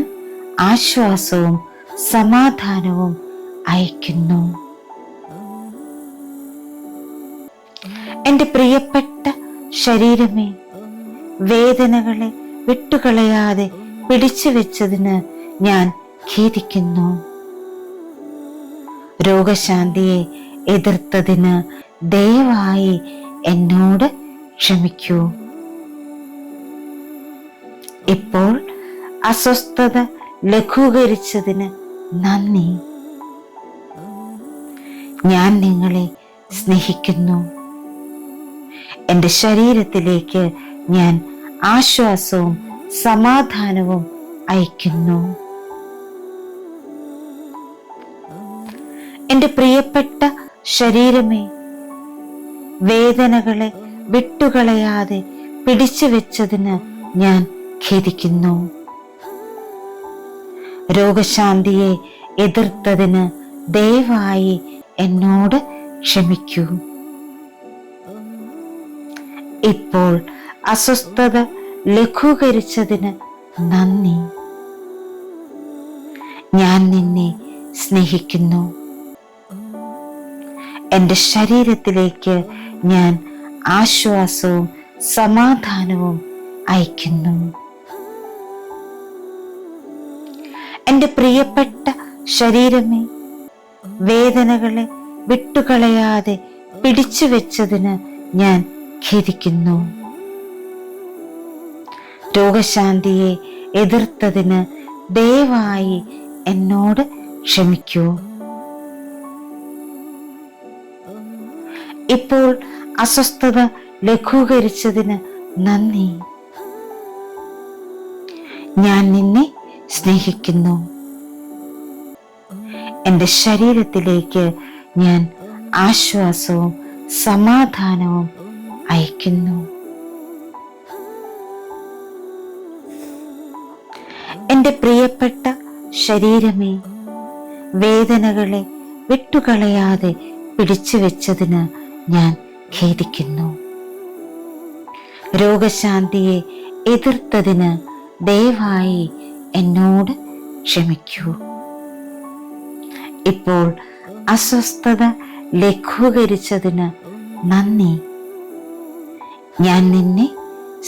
ആശ്വാസവും സമാധാനവും അയക്കുന്നു. എൻ്റെ പ്രിയപ്പെട്ട ശരീരമേ, വേദനകളെ വിട്ടുകളയാതെ പിടിച്ചു വെച്ചതിന് ഞാൻ ഖേദിക്കുന്നു. രോഗശാന്തിയെ എതിർത്തതിന് ദയവായി എന്നോട് ക്ഷമിക്കൂ. ഇപ്പോൾ അസ്വസ്ഥത ലഘൂകരിച്ചതിന് നന്ദി. ഞാൻ നിങ്ങളെ സ്നേഹിക്കുന്നു. എൻ്റെ ശരീരത്തിലേക്ക് ഞാൻ ആശ്വാസവും സമാധാനവും അയക്കുന്നു. എൻ്റെ പ്രിയപ്പെട്ട ശരീരമേ, വേദനകളെ വിട്ടുകളയാതെ പിടിച്ചു വെച്ചതിന് ഞാൻ ഖേദിക്കുന്നു. രോഗശാന്തിയെ എതിർത്തതിന് ദയവായി എന്നോട് ക്ഷമിക്കൂ. ഇപ്പോൾ അസ്വസ്ഥത ലഘൂകരിച്ചതിന് നന്ദി. ഞാൻ നിന്നെ സ്നേഹിക്കുന്നു. എൻ്റെ ശരീരത്തിലേക്ക് ഞാൻ ആശ്വാസവും സമാധാനവും അയക്കുന്നു. എൻ്റെ പ്രിയപ്പെട്ട ശരീരമേ, വേദനകളെ വിട്ടുകളയാതെ പിടിച്ചു വെച്ചതിന് ഞാൻ ഖേദിക്കുന്നു. രോഗശാന്തിയെ എതിർത്തതിന് ദയവായി എന്നോട് ക്ഷമിക്കൂ. ഇപ്പോൾ അസ്വസ്ഥത ലഘൂകരിച്ചതിന് നന്ദി. ഞാൻ നിന്നെ സ്നേഹിക്കുന്നു. എൻ്റെ ശരീരത്തിലേക്ക് ഞാൻ ആശ്വാസവും സമാധാനവും അയക്കുന്നു. എൻ്റെ പ്രിയപ്പെട്ട ശരീരമേ, വേദനകളെ വിട്ടുകളയാതെ പിടിച്ചു വെച്ചതിന് ഞാൻ ഖേദിക്കുന്നു. രോഗശാന്തിയെ എതിർത്തതിന് ദയവായി എന്നോട് ക്ഷമിക്കൂ. ഇപ്പോൾ അസ്വസ്ഥത ലഘൂകരിച്ചതിന് നന്ദി. ഞാൻ നിന്നെ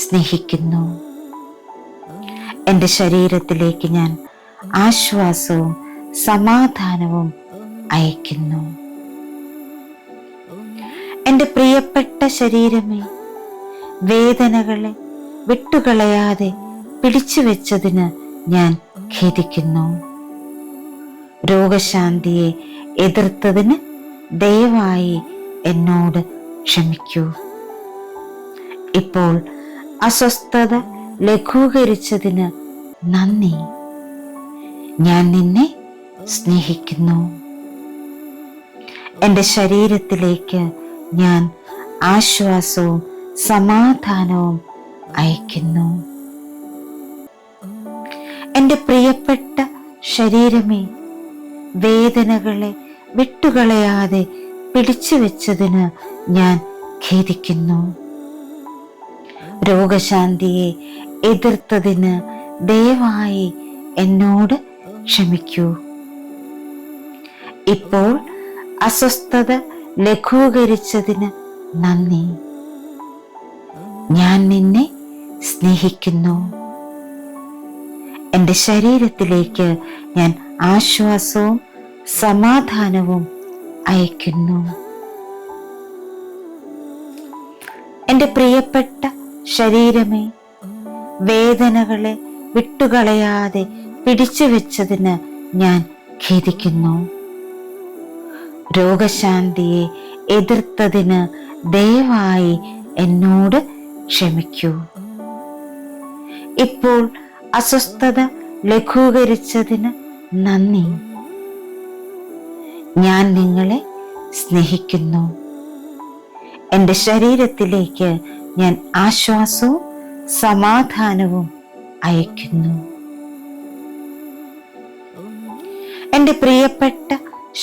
സ്നേഹിക്കുന്നു. എൻ്റെ ശരീരത്തിലേക്ക് ഞാൻ ആശ്വാസവും സമാധാനവും അയക്കുന്നു. എൻ്റെ പ്രിയപ്പെട്ട ശരീരമേ, വേദനകളെ വിട്ടുകളയാതെ പിടിച്ചു വെച്ചതിന് ഞാൻ ഖേദിക്കുന്നു. രോഗശാന്തിയെ എതിർത്തതിന് ദയവായി എന്നോട് ക്ഷമിക്കൂ. ഇപ്പോൾ അസ്വസ്ഥത ലഘൂകരിച്ചതിന് നന്ദി. ഞാൻ നിന്നെ സ്നേഹിക്കുന്നു. എൻ്റെ ശരീരത്തിലേക്ക് ഞാൻ ആശ്വാസവും സമാധാനവും അയക്കുന്നു. എൻ്റെ പ്രിയപ്പെട്ട ശരീരമേ, വേദനകളെ വിട്ടുകളയാതെ പിടിച്ചു വെച്ചതിന് ഞാൻ ഖേദിക്കുന്നു. രോഗശാന്തിയെ എതിർത്തതിന് ദയവായി എന്നോട് ക്ഷമിക്കൂ. ഇപ്പോൾ അസ്വസ്ഥത ലഘൂകരിച്ചതിന് നന്ദി. ഞാൻ നിന്നെ സ്നേഹിക്കുന്നു. എൻ്റെ ശരീരത്തിലേക്ക് ഞാൻ ആശ്വാസവും സമാധാനവും അയക്കുന്നു. എൻ്റെ പ്രിയപ്പെട്ട ശരീരമേ, വേദനകളെ വിട്ടുകളയാതെ പിടിച്ചു വെച്ചതിന് ഞാൻ ഖേദിക്കുന്നു. രോഗശാന്തിയെ എതിർത്തതിന് ദയവായി എന്നോട് ക്ഷമിക്കൂ. ഇപ്പോൾ അസ്വസ്ഥത ലഘൂകരിച്ചതിന് നന്ദി. ഞാൻ നിങ്ങളെ സ്നേഹിക്കുന്നു. എൻ്റെ ശരീരത്തിലേക്ക് ഞാൻ ആശ്വാസവും സമാധാനവും അയക്കുന്നു. എൻ്റെ പ്രിയപ്പെട്ട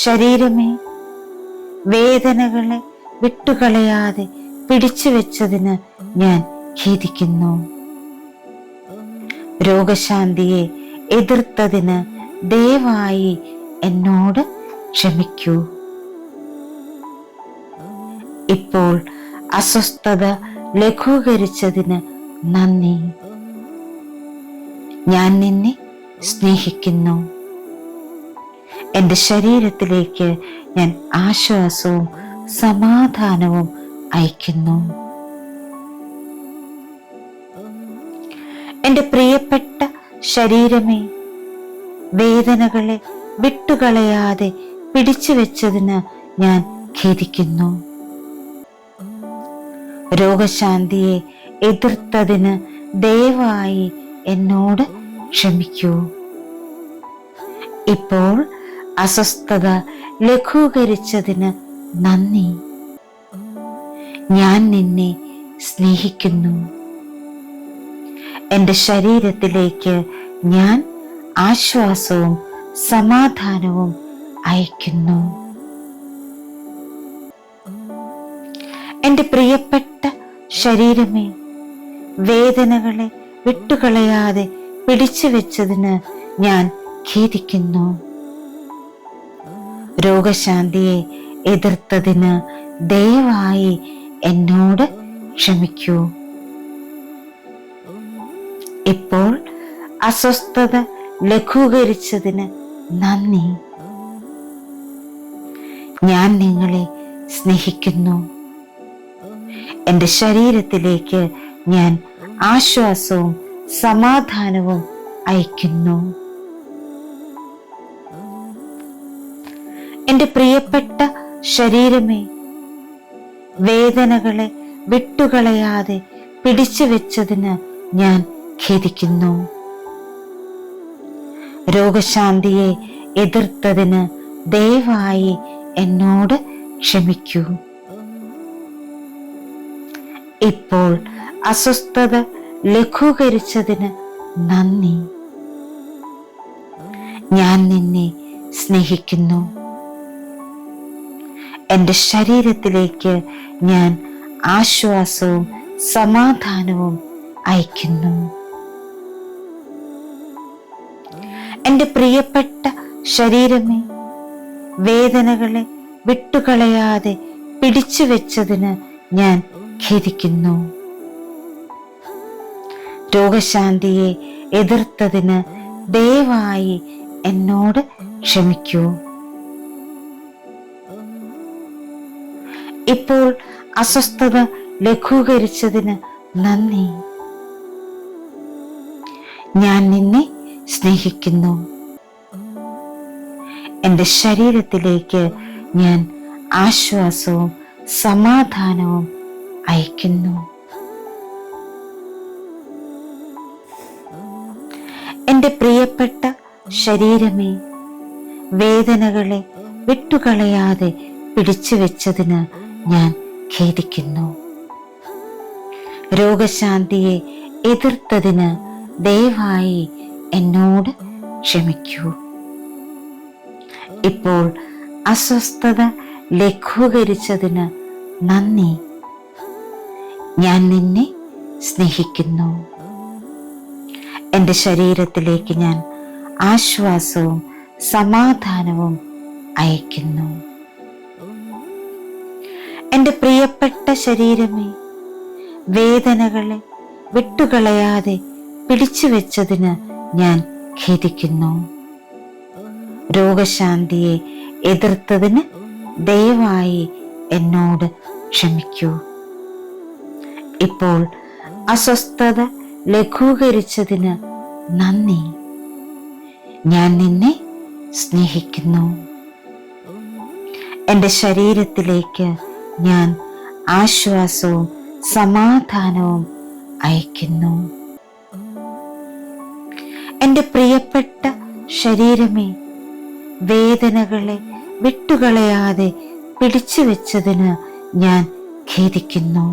ശരീരമേ, വേദനകളെ വിട്ടുകളയാതെ പിടിച്ചു വെച്ചതിന് ഞാൻ ഖേദിക്കുന്നു. രോഗശാന്തിയെ എതിർത്തതിന് ദയവായി എന്നോട് ക്ഷമിക്കൂ. ഇപ്പോൾ അസ്വസ്ഥത ലഘൂകരിച്ചതിന് നന്ദി. ഞാൻ നിന്നെ സ്നേഹിക്കുന്നു. എൻ്റെ ശരീരത്തിലേക്ക് ഞാൻ ആശ്വാസവും സമാധാനവും അയക്കുന്നു. എൻ്റെ പ്രിയപ്പെട്ട ശരീരമേ, വേദനകളെ വിട്ടുകളയാതെ പിടിച്ചു വെച്ചതിന് ഞാൻ ഖേദിക്കുന്നു. രോഗശാന്തിയെ എതിർത്തതിന് ദയവായി എന്നോട് ക്ഷമിക്കൂ. ഇപ്പോൾ അസ്വസ്ഥത ലഘൂകരിച്ചതിന് നന്ദി. ഞാൻ നിന്നെ സ്നേഹിക്കുന്നു. എൻ്റെ ശരീരത്തിലേക്ക് ഞാൻ ആശ്വാസവും സമാധാനവും അയക്കുന്നു. എൻ്റെ പ്രിയപ്പെട്ട ശരീരമേ, വേദനകളെ വിട്ടുകളയാതെ പിടിച്ചു വെച്ചതിന് ഞാൻ ഖേദിക്കുന്നു. രോഗശാന്തിയെ എതിർത്തതിന് ദയവായി എന്നോട് ക്ഷമിക്കൂ. ഇപ്പോൾ അസ്വസ്ഥത ലഘൂകരിച്ചതിന് നന്ദി. ഞാൻ നിങ്ങളെ സ്നേഹിക്കുന്നു. എൻ്റെ ശരീരത്തിലേക്ക് ഞാൻ ആശ്വാസവും സമാധാനവും അയക്കുന്നു. എൻ്റെ പ്രിയപ്പെട്ട ശരീരമേ, വേദനകളെ വിട്ടുകളയാതെ പിടിച്ചു വെച്ചതിന് ഞാൻ ഖേദിക്കുന്നു. രോഗശാന്തിയെ എതിർത്തതിന് ദയവായി എന്നോട് ക്ഷമിക്കൂ. ഇപ്പോൾ അസ്വസ്ഥത ലഘൂകരിച്ചതിന് നന്ദി. ഞാൻ നിന്നെ സ്നേഹിക്കുന്നു. എൻ്റെ ശരീരത്തിലേക്ക് ഞാൻ ആശ്വാസവും സമാധാനവും അയക്കുന്നു. എൻ്റെ പ്രിയപ്പെട്ട ശരീരമേ, വേദനകളെ വിട്ടുകളയാതെ പിടിച്ചു വെച്ചതിന് ഞാൻ ഖേദിക്കുന്നു. രോഗശാന്തിയെ എതിർത്തതിന് ദയവായി എന്നോട് ക്ഷമിക്കൂ. ഇപ്പോൾ അസ്വസ്ഥത ലഘൂകരിച്ചതിന് നന്ദി. ഞാൻ നിന്നെ സ്നേഹിക്കുന്നു. എൻ്റെ ശരീരത്തിലേക്ക് ഞാൻ ആശ്വാസവും സമാധാനവും അയക്കുന്നു. എൻ്റെ പ്രിയപ്പെട്ട ശരീരമേ, വേദനകളെ വിട്ടുകളയാതെ പിടിച്ചു വെച്ചതിന് ഞാൻ ഖേദിക്കുന്നു. രോഗശാന്തിയെ എതിർത്തതിന് ദയവായി എന്നോട് ക്ഷമിക്കൂ. ഇപ്പോൾ അസ്വസ്ഥത ലഘൂകരിച്ചതിന് നന്ദി. ഞാൻ നിന്നെ സ്നേഹിക്കുന്നു. എൻ്റെ ശരീരത്തിലേക്ക് ഞാൻ ആശ്വാസവും സമാധാനവും അയക്കുന്നു. എൻ്റെ പ്രിയപ്പെട്ട ശരീരമേ, വേദനകളെ വിട്ടുകളയാതെ പിടിച്ചു വെച്ചതിന് ഞാൻ ഖേദിക്കുന്നു. രോഗശാന്തിയെ എതിർത്തതിന് ദയവായി എന്നോട് ക്ഷമിക്കൂ. ഇപ്പോൾ അസ്വസ്ഥത ലഘൂകരിച്ചതിന് നന്ദി. ഞാൻ നിന്നെ സ്നേഹിക്കുന്നു. എൻ്റെ ശരീരത്തിലേക്ക് ഞാൻ ആശ്വാസവും സമാധാനവും അയക്കുന്നു. എൻ്റെ പ്രിയപ്പെട്ട ശരീരമേ, വേദനകളെ വിട്ടുകളയാതെ പിടിച്ചു വെച്ചതിന് ഞാൻ ഖേദിക്കുന്നു.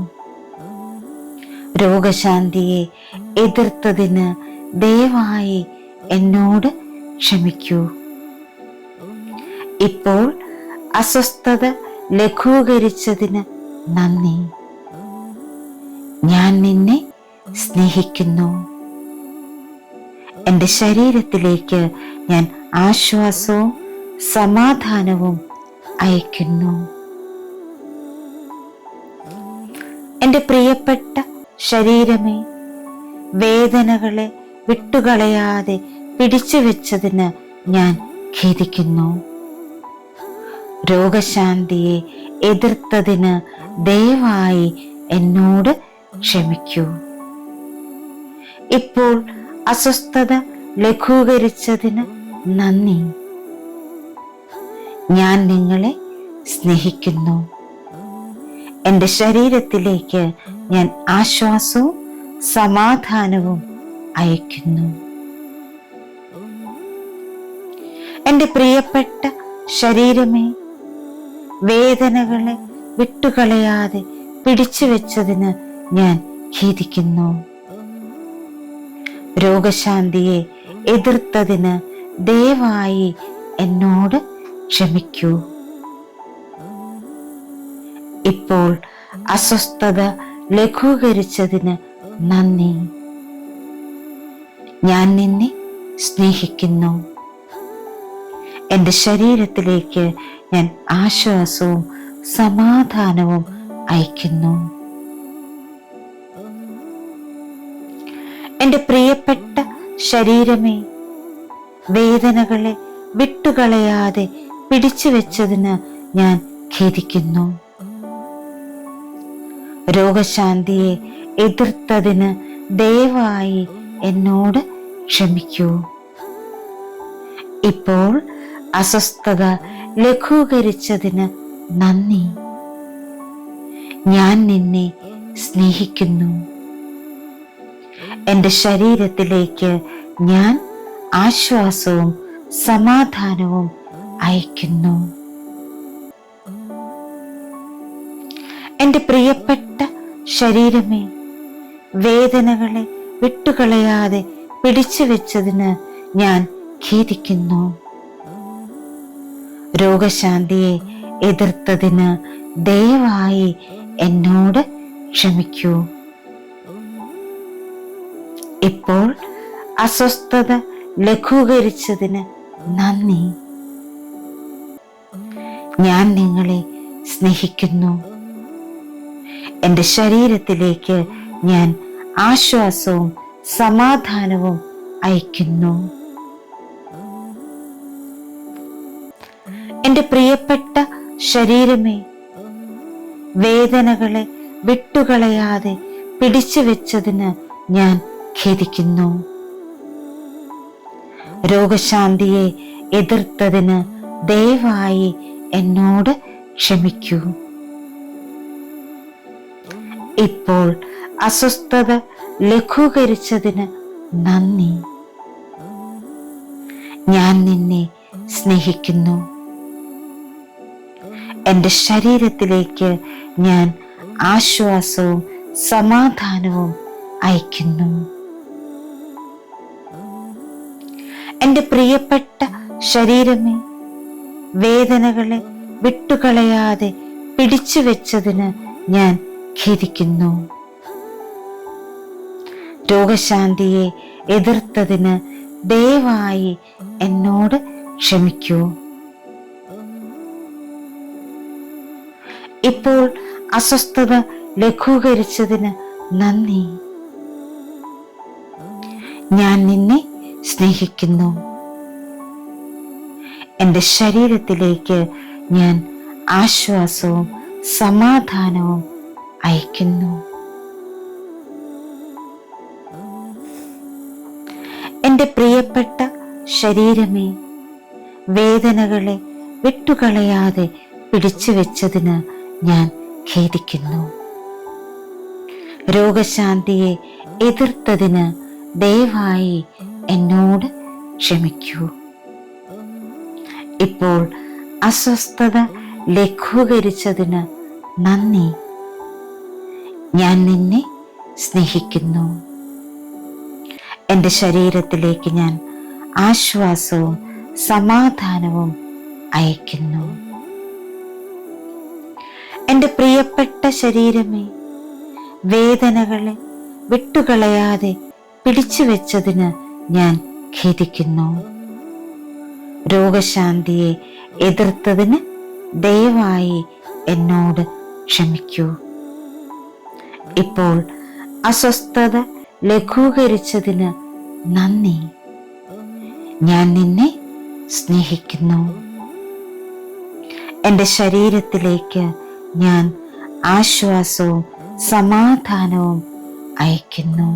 രോഗശാന്തിയെ എതിർത്തതിന് ദയവായി എന്നോട് ക്ഷമിക്കൂ. ഇപ്പോൾ അസ്വസ്ഥത ലഘൂകരിച്ചതിന് നന്ദി. ഞാൻ നിന്നെ സ്നേഹിക്കുന്നു. എൻ്റെ ശരീരത്തിലേക്ക് ഞാൻ ആശ്വാസവും സമാധാനവും അയക്കുന്നു. എൻ്റെ പ്രിയപ്പെട്ട ശരീരമേ, വേദനകളെ വിട്ടുകളയാതെ പിടിച്ചു വെച്ചതിന് ഞാൻ ഖേദിക്കുന്നു. രോഗശാന്തിയെ എതിർത്തതിന് ദയവായി എന്നോട് ക്ഷമിക്കൂ. ഇപ്പോൾ അസ്വസ്ഥത ലഘൂകരിച്ചതിന് നന്ദി. ഞാൻ നിങ്ങളെ സ്നേഹിക്കുന്നു. എൻ്റെ ശരീരത്തിലേക്ക് ഞാൻ ആശ്വാസവും സമാധാനവും അയക്കുന്നു. എൻ്റെ പ്രിയപ്പെട്ട ശരീരമേ, വേദനകളെ വിട്ടുകളയാതെ പിടിച്ചു വെച്ചതിന് ഞാൻ ഖേദിക്കുന്നു. രോഗശാന്തിയെ എതിർത്തതിന് ദയവായി എന്നോട് ക്ഷമിക്കൂ. ഇപ്പോൾ അസ്വസ്ഥത ലഘൂകരിച്ചതിന് നന്ദി. ഞാൻ നിന്നെ സ്നേഹിക്കുന്നു. എൻ്റെ ശരീരത്തിലേക്ക് ഞാൻ ആശ്വാസവും സമാധാനവും അയക്കുന്നു. എൻ്റെ പ്രിയപ്പെട്ട ശരീരമേ, വേദനകളെ വിട്ടുകളയാതെ പിടിച്ചു വെച്ചതിന് ഞാൻ ഖേദിക്കുന്നു. രോഗശാന്തിയെ എതിർത്തതിന് ദയവായി എന്നോട് ക്ഷമിക്കൂ. ഇപ്പോൾ അസ്വസ്ഥത ലഘൂകരിച്ചതിന് നന്ദി. ഞാൻ നിന്നെ സ്നേഹിക്കുന്നു. എൻ്റെ ശരീരത്തിലേക്ക് ഞാൻ ആശ്വാസവും സമാധാനവും അയക്കുന്നു. എൻ്റെ പ്രിയപ്പെട്ട ശരീരമേ, വേദനകളെ വിട്ടുകളയാതെ പിടിച്ചു വെച്ചതിന് ഞാൻ ഖേദിക്കുന്നു. രോഗശാന്തിയെ എതിർത്തതിന് ദയവായി എന്നോട് ക്ഷമിക്കൂ. ഇപ്പോൾ അസ്വസ്ഥത ലഘൂകരിച്ചതിന് നന്ദി. ഞാൻ നിങ്ങളെ സ്നേഹിക്കുന്നു. എൻ്റെ ശരീരത്തിലേക്ക് ഞാൻ ആശ്വാസവും സമാധാനവും അയക്കുന്നു. എൻ്റെ പ്രിയപ്പെട്ട ശരീരമേ, വേദനകളെ വിട്ടുകളയാതെ പിടിച്ചു വെച്ചതിന് ഞാൻ ഖേദിക്കുന്നു. രോഗശാന്തിയെ എതിർത്തതിന് ദയവായി എന്നോട് ക്ഷമിക്കൂ. ഇപ്പോൾ അസ്വസ്ഥത ലഘൂകരിച്ചതിന് നന്ദി. ഞാൻ നിന്നെ സ്നേഹിക്കുന്നു. എൻ്റെ ശരീരത്തിലേക്ക് ഞാൻ ആശ്വാസവും സമാധാനവും അയക്കുന്നു. എൻ്റെ പ്രിയപ്പെട്ട ശരീരമേ, വേദനകളെ വിട്ടുകളയാതെ പിടിച്ചു വെച്ചതിന് ഞാൻ ഖേദിക്കുന്നു. രോഗശാന്തിയെ എതിർത്തതിന് ദയവായി എന്നോട് ക്ഷമിക്കൂ. ഇപ്പോൾ അസ്വസ്ഥത ലഘൂകരിച്ചതിന് നന്ദി. ഞാൻ നിന്നെ സ്നേഹിക്കുന്നു. എൻ്റെ ശരീരത്തിലേക്ക് ഞാൻ ആശ്വാസവും സമാധാനവും അയക്കുന്നു. എൻ്റെ പ്രിയപ്പെട്ട ശരീരമേ, വേദനകളെ വിട്ടുകളയാതെ പിടിച്ചു വെച്ചതിന് ഞാൻ ഖേദിക്കുന്നു. രോഗശാന്തിയെ എതിർത്തതിന് ദയവായി എന്നോട് ക്ഷമിക്കൂ. ഇപ്പോൾ അസ്വസ്ഥത ലഘൂകരിച്ചതിന് നന്ദി. ഞാൻ നിന്നെ സ്നേഹിക്കുന്നു. എൻ്റെ ശരീരത്തിലേക്ക് ഞാൻ ആശ്വാസവും സമാധാനവും അയക്കുന്നു. എൻ്റെ പ്രിയപ്പെട്ട ശരീരമേ, വേദനകളെ വിട്ടുകളയാതെ പിടിച്ചു വെച്ചതിന് ഞാൻ ഖേദിക്കുന്നു. രോഗശാന്തിയെ എതിർത്തതിന് ദയവായി എന്നോട് ക്ഷമിക്കൂ. ഇപ്പോൾ അസ്വസ്ഥത ലഘൂകരിച്ചതിന് നന്ദി. ഞാൻ നിന്നെ സ്നേഹിക്കുന്നു. എൻ്റെ ശരീരത്തിലേക്ക് ഞാൻ ആശ്വാസവും സമാധാനവും അയക്കുന്നു.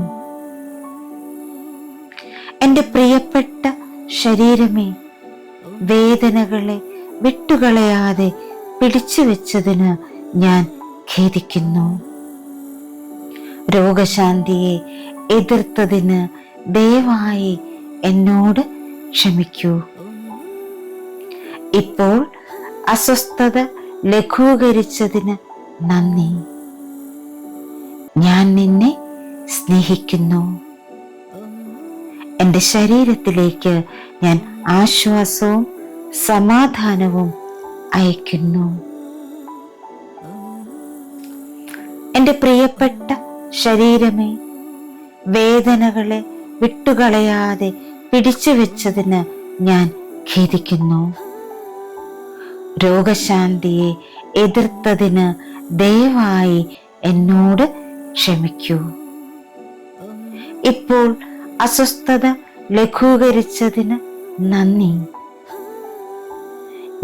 എൻ്റെ പ്രിയപ്പെട്ട ശരീരമേ, വേദനകളെ വിട്ടുകളയാതെ പിടിച്ചു വെച്ചതിന് ഞാൻ ഖേദിക്കുന്നു. രോഗശാന്തിയെ എതിർത്തതിന് ദയവായി എന്നോട് ക്ഷമിക്കൂ. ഇപ്പോൾ അസ്വസ്ഥത ലഘൂകരിച്ചതിന് നന്ദി. ഞാൻ നിന്നെ സ്നേഹിക്കുന്നു. എൻ്റെ ശരീരത്തിലേക്ക് ഞാൻ ആശ്വാസവും സമാധാനവും അയക്കുന്നു. എൻ്റെ പ്രിയപ്പെട്ട ശരീരമേ, വേദനകളെ വിട്ടുകളയാതെ പിടിച്ചു വെച്ചതിന് ഞാൻ ഖേദിക്കുന്നു. രോഗശാന്തിയെ എതിർത്തതിന് ദയവായി എന്നോട് ക്ഷമിക്കൂ. ഇപ്പോൾ അസ്വസ്ഥത ലഘൂകരിച്ചതിന് നന്ദി.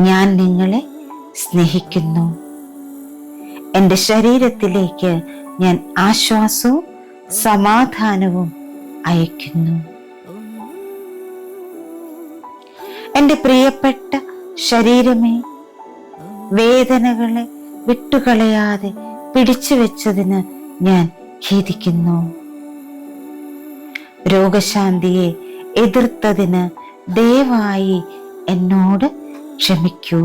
ഞാൻ നിങ്ങളെ സ്നേഹിക്കുന്നു. എൻ്റെ ശരീരത്തിലേക്ക് ഞാൻ ആശ്വാസവും സമാധാനവും അയക്കുന്നു. എൻ്റെ പ്രിയപ്പെട്ട ശരീരമേ, വേദനകളെ വിട്ടുകളയാതെ പിടിച്ചു വെച്ചതിന് ഞാൻ ഖേദിക്കുന്നു. രോഗശാന്തിയെ എതിർത്തതിന് ദയവായി എന്നോട് ക്ഷമിക്കൂ.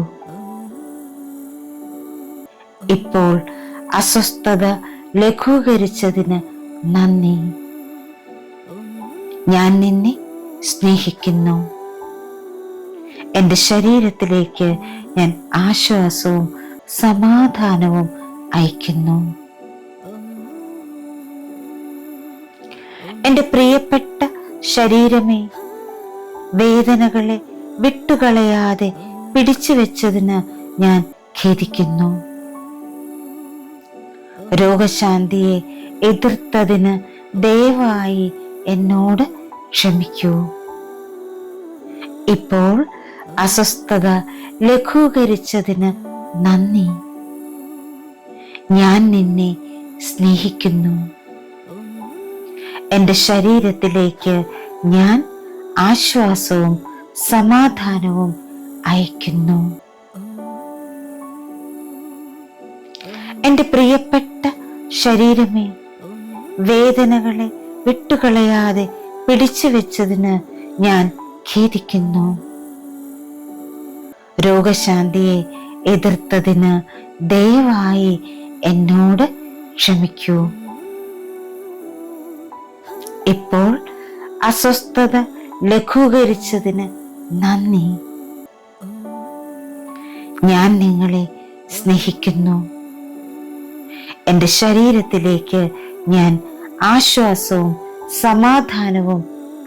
ഇപ്പോൾ അസ്വസ്ഥത ലഘൂകരിച്ചതിന് നന്ദി. ഞാൻ നിന്നെ സ്നേഹിക്കുന്നു. എൻ്റെ ശരീരത്തിലേക്ക് ഞാൻ ആശ്വാസവും സമാധാനവും അയക്കുന്നു. എൻ്റെ പ്രിയപ്പെട്ട ശരീരമേ, വേദനകളെ വിട്ടുകളയാതെ പിടിച്ചു വെച്ചതിന് ഞാൻ ഖേദിക്കുന്നു. രോഗശാന്തിയെ എതിർത്തതിന് ദയവായി എന്നോട് ക്ഷമിക്കൂ. ഇപ്പോൾ അസ്വസ്ഥത ലഘൂകരിച്ചതിന് നന്ദി. ഞാൻ നിന്നെ സ്നേഹിക്കുന്നു. എൻ്റെ ശരീരത്തിലേക്ക് ഞാൻ ആശ്വാസവും സമാധാനവും അയക്കുന്നു. എൻ്റെ പ്രിയപ്പെട്ട ശരീരമേ, വേദനകളെ വിട്ടുകളയാതെ പിടിച്ചു വെച്ചതിന് ഞാൻ ഖേദിക്കുന്നു. രോഗശാന്തിയെ എതിർത്തതിന് ദയവായി എന്നോട് ക്ഷമിക്കൂ. ഇപ്പോൾ അസ്വസ്ഥത ലഘൂകരിച്ചതിന് നന്ദി. ഞാൻ നിങ്ങളെ സ്നേഹിക്കുന്നു. എൻ്റെ ശരീരത്തിലേക്ക് ഞാൻ ആശ്വാസവും സമാധാനവും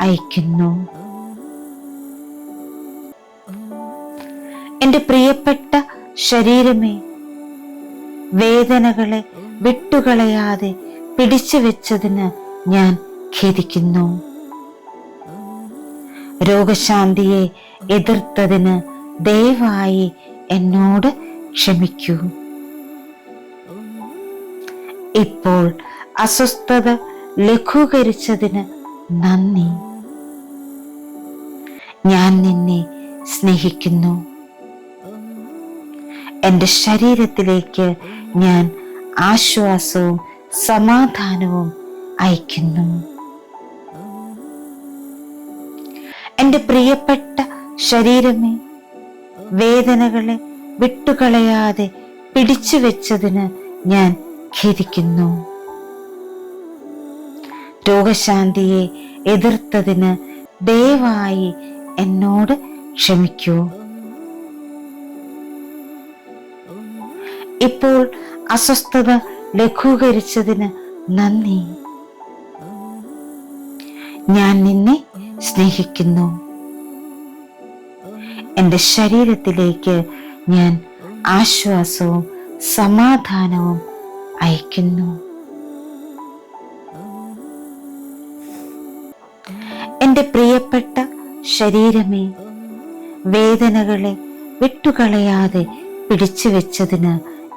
അയക്കുന്നു. എൻ്റെ പ്രിയപ്പെട്ട ശരീരമേ, വേദനകളെ വിട്ടുകളയാതെ പിടിച്ചു വെച്ചതിന് ഞാൻ ഖേദിക്കുന്നു. രോഗശാന്തിയെ എതിർത്തതിന് ദയവായി എന്നോട് ക്ഷമിക്കൂ. ഇപ്പോൾ അസ്വസ്ഥത ലഘൂകരിച്ചതിന് നന്ദി. ഞാൻ നിന്നെ സ്നേഹിക്കുന്നു. എൻ്റെ ശരീരത്തിലേക്ക് ഞാൻ ആശ്വാസവും സമാധാനവും അയക്കുന്നു. എൻ്റെ പ്രിയപ്പെട്ട ശരീരമേ, വേദനകളെ വിട്ടുകളയാതെ പിടിച്ചു വെച്ചതിന് ഞാൻ ഖേദിക്കുന്നു. രോഗശാന്തിയെ എതിർത്തതിന് ദയവായി എന്നോട് ക്ഷമിക്കൂ. ഇപ്പോൾ അസ്വസ്ഥത ലഘൂകരിച്ചതിന് നന്ദി. ഞാൻ നിന്നെ സ്നേഹിക്കുന്നു. എൻ്റെ ശരീരത്തിലേക്ക് ഞാൻ ആശ്വാസവും സമാധാനവും അയക്കുന്നു. എൻ്റെ പ്രിയപ്പെട്ട ശരീരമേ, വേദനകളെ വിട്ടുകളയാതെ പിടിച്ചു വെച്ചതിന്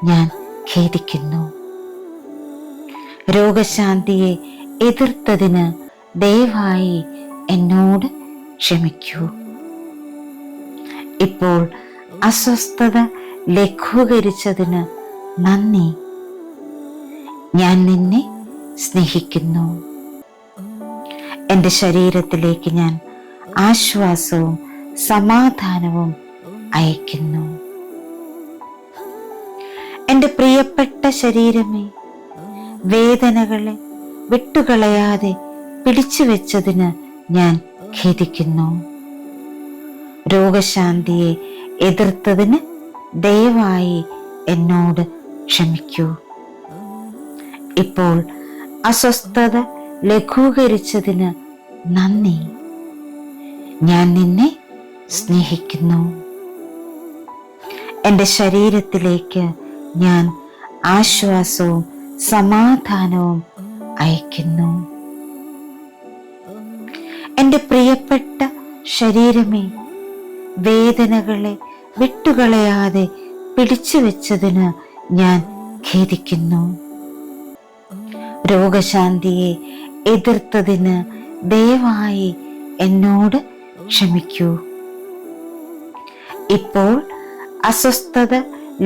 ഞാൻ ഖേദിക്കുന്നു. രോഗശാന്തിയെ എതിർത്തതിന് ദയവായി എന്നോട് ക്ഷമിക്കൂ. ഇപ്പോൾ അസ്വസ്ഥത ലഘൂകരിച്ചതിന് നന്ദി. ഞാൻ നിന്നെ സ്നേഹിക്കുന്നു. എൻ്റെ ശരീരത്തിലേക്ക് ഞാൻ ആശ്വാസവും സമാധാനവും അയക്കുന്നു. എൻ്റെ പ്രിയപ്പെട്ട ശരീരമേ, വേദനകളെ വിട്ടുകളയാതെ പിടിച്ചു വെച്ചതിന് ഞാൻ ഖേദിക്കുന്നു. രോഗശാന്തിയെ എതിർത്തതിന് ദയവായി എന്നോട് ക്ഷമിക്കൂ. ഇപ്പോൾ അസ്വസ്ഥത ലഘൂകരിച്ചതിന് നന്ദി. ഞാൻ നിന്നെ സ്നേഹിക്കുന്നു. എൻ്റെ ശരീരത്തിലേക്ക് ഞാൻ ആശ്വാസവും സമാധാനവും അയക്കുന്നു. എൻ്റെ പ്രിയപ്പെട്ട ശരീരമേ, വേദനകളെ വിട്ടുകളയാതെ പിടിച്ചു വെച്ചതിന് ഞാൻ ഖേദിക്കുന്നു. രോഗശാന്തിയെ എതിർത്തതിന് ദയവായി എന്നോട് ക്ഷമിക്കൂ. ഇപ്പോൾ അസ്വസ്ഥത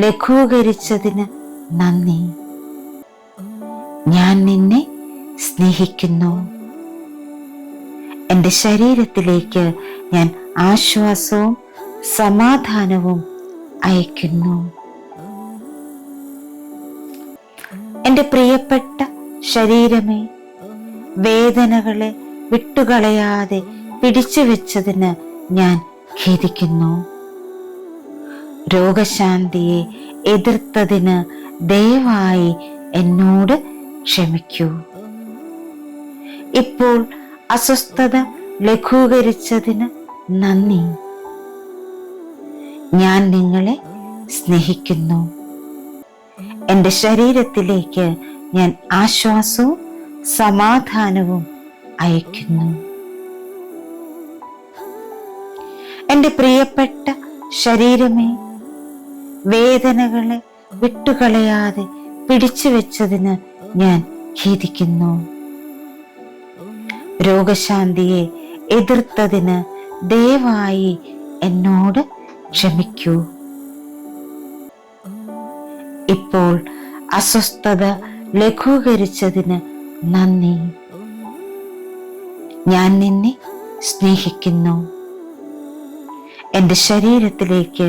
ലഘൂകരിച്ചതിന് നന്ദി. ഞാൻ നിന്നെ സ്നേഹിക്കുന്നു. എൻ്റെ ശരീരത്തിലേക്ക് ഞാൻ ആശ്വാസവും സമാധാനവും അയക്കുന്നു. എൻ്റെ പ്രിയപ്പെട്ട ശരീരമേ, വേദനകളെ വിട്ടുകളയാതെ പിടിച്ചു വെച്ചതിന് ഞാൻ ഖേദിക്കുന്നു. രോഗശാന്തിയെ എതിർത്തതിന് ദയവായി എന്നോട് ക്ഷമിക്കൂ. ഇപ്പോൾ അസ്വസ്ഥത ലഘൂകരിച്ചതിന് നന്ദി. ഞാൻ നിങ്ങളെ സ്നേഹിക്കുന്നു. എൻ്റെ ശരീരത്തിലേക്ക് ഞാൻ ആശ്വാസവും സമാധാനവും അയക്കുന്നു. എൻ്റെ പ്രിയപ്പെട്ട ശരീരമേ, വേദനകളെ വിട്ടുകളയാതെ പിടിച്ചു വെച്ചതിന് ഞാൻ ഖേദിക്കുന്നു. രോഗശാന്തിയെ എതിർത്തതിന് ദയവായി എന്നോട് ക്ഷമിക്കൂ. ഇപ്പോൾ അസ്വസ്ഥത ലഘൂകരിച്ചതിന് നന്ദി. ഞാൻ നിന്നെ സ്നേഹിക്കുന്നു. എൻ്റെ ശരീരത്തിലേക്ക്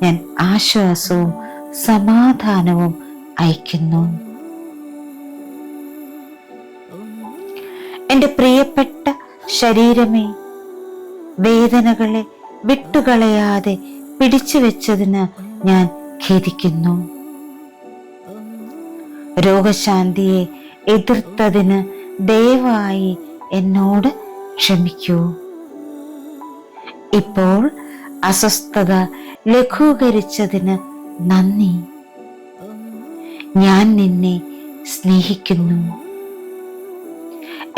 ഞാൻ ആശ്വാസവും സമാധാനവും അയക്കുന്നു. എൻ്റെ പ്രിയപ്പെട്ട ശരീരമേ, വേദനകളെ വിട്ടുകളയാതെ പിടിച്ചു വെച്ചതിന് ഞാൻ ഖേദിക്കുന്നു. രോഗശാന്തിയെ എതിർത്തതിന് ദയവായി എന്നോട് ക്ഷമിക്കൂ. ഇപ്പോൾ അസ്വസ്ഥത ലഘൂകരിച്ചതിന് നന്ദി. ഞാൻ നിന്നെ സ്നേഹിക്കുന്നു.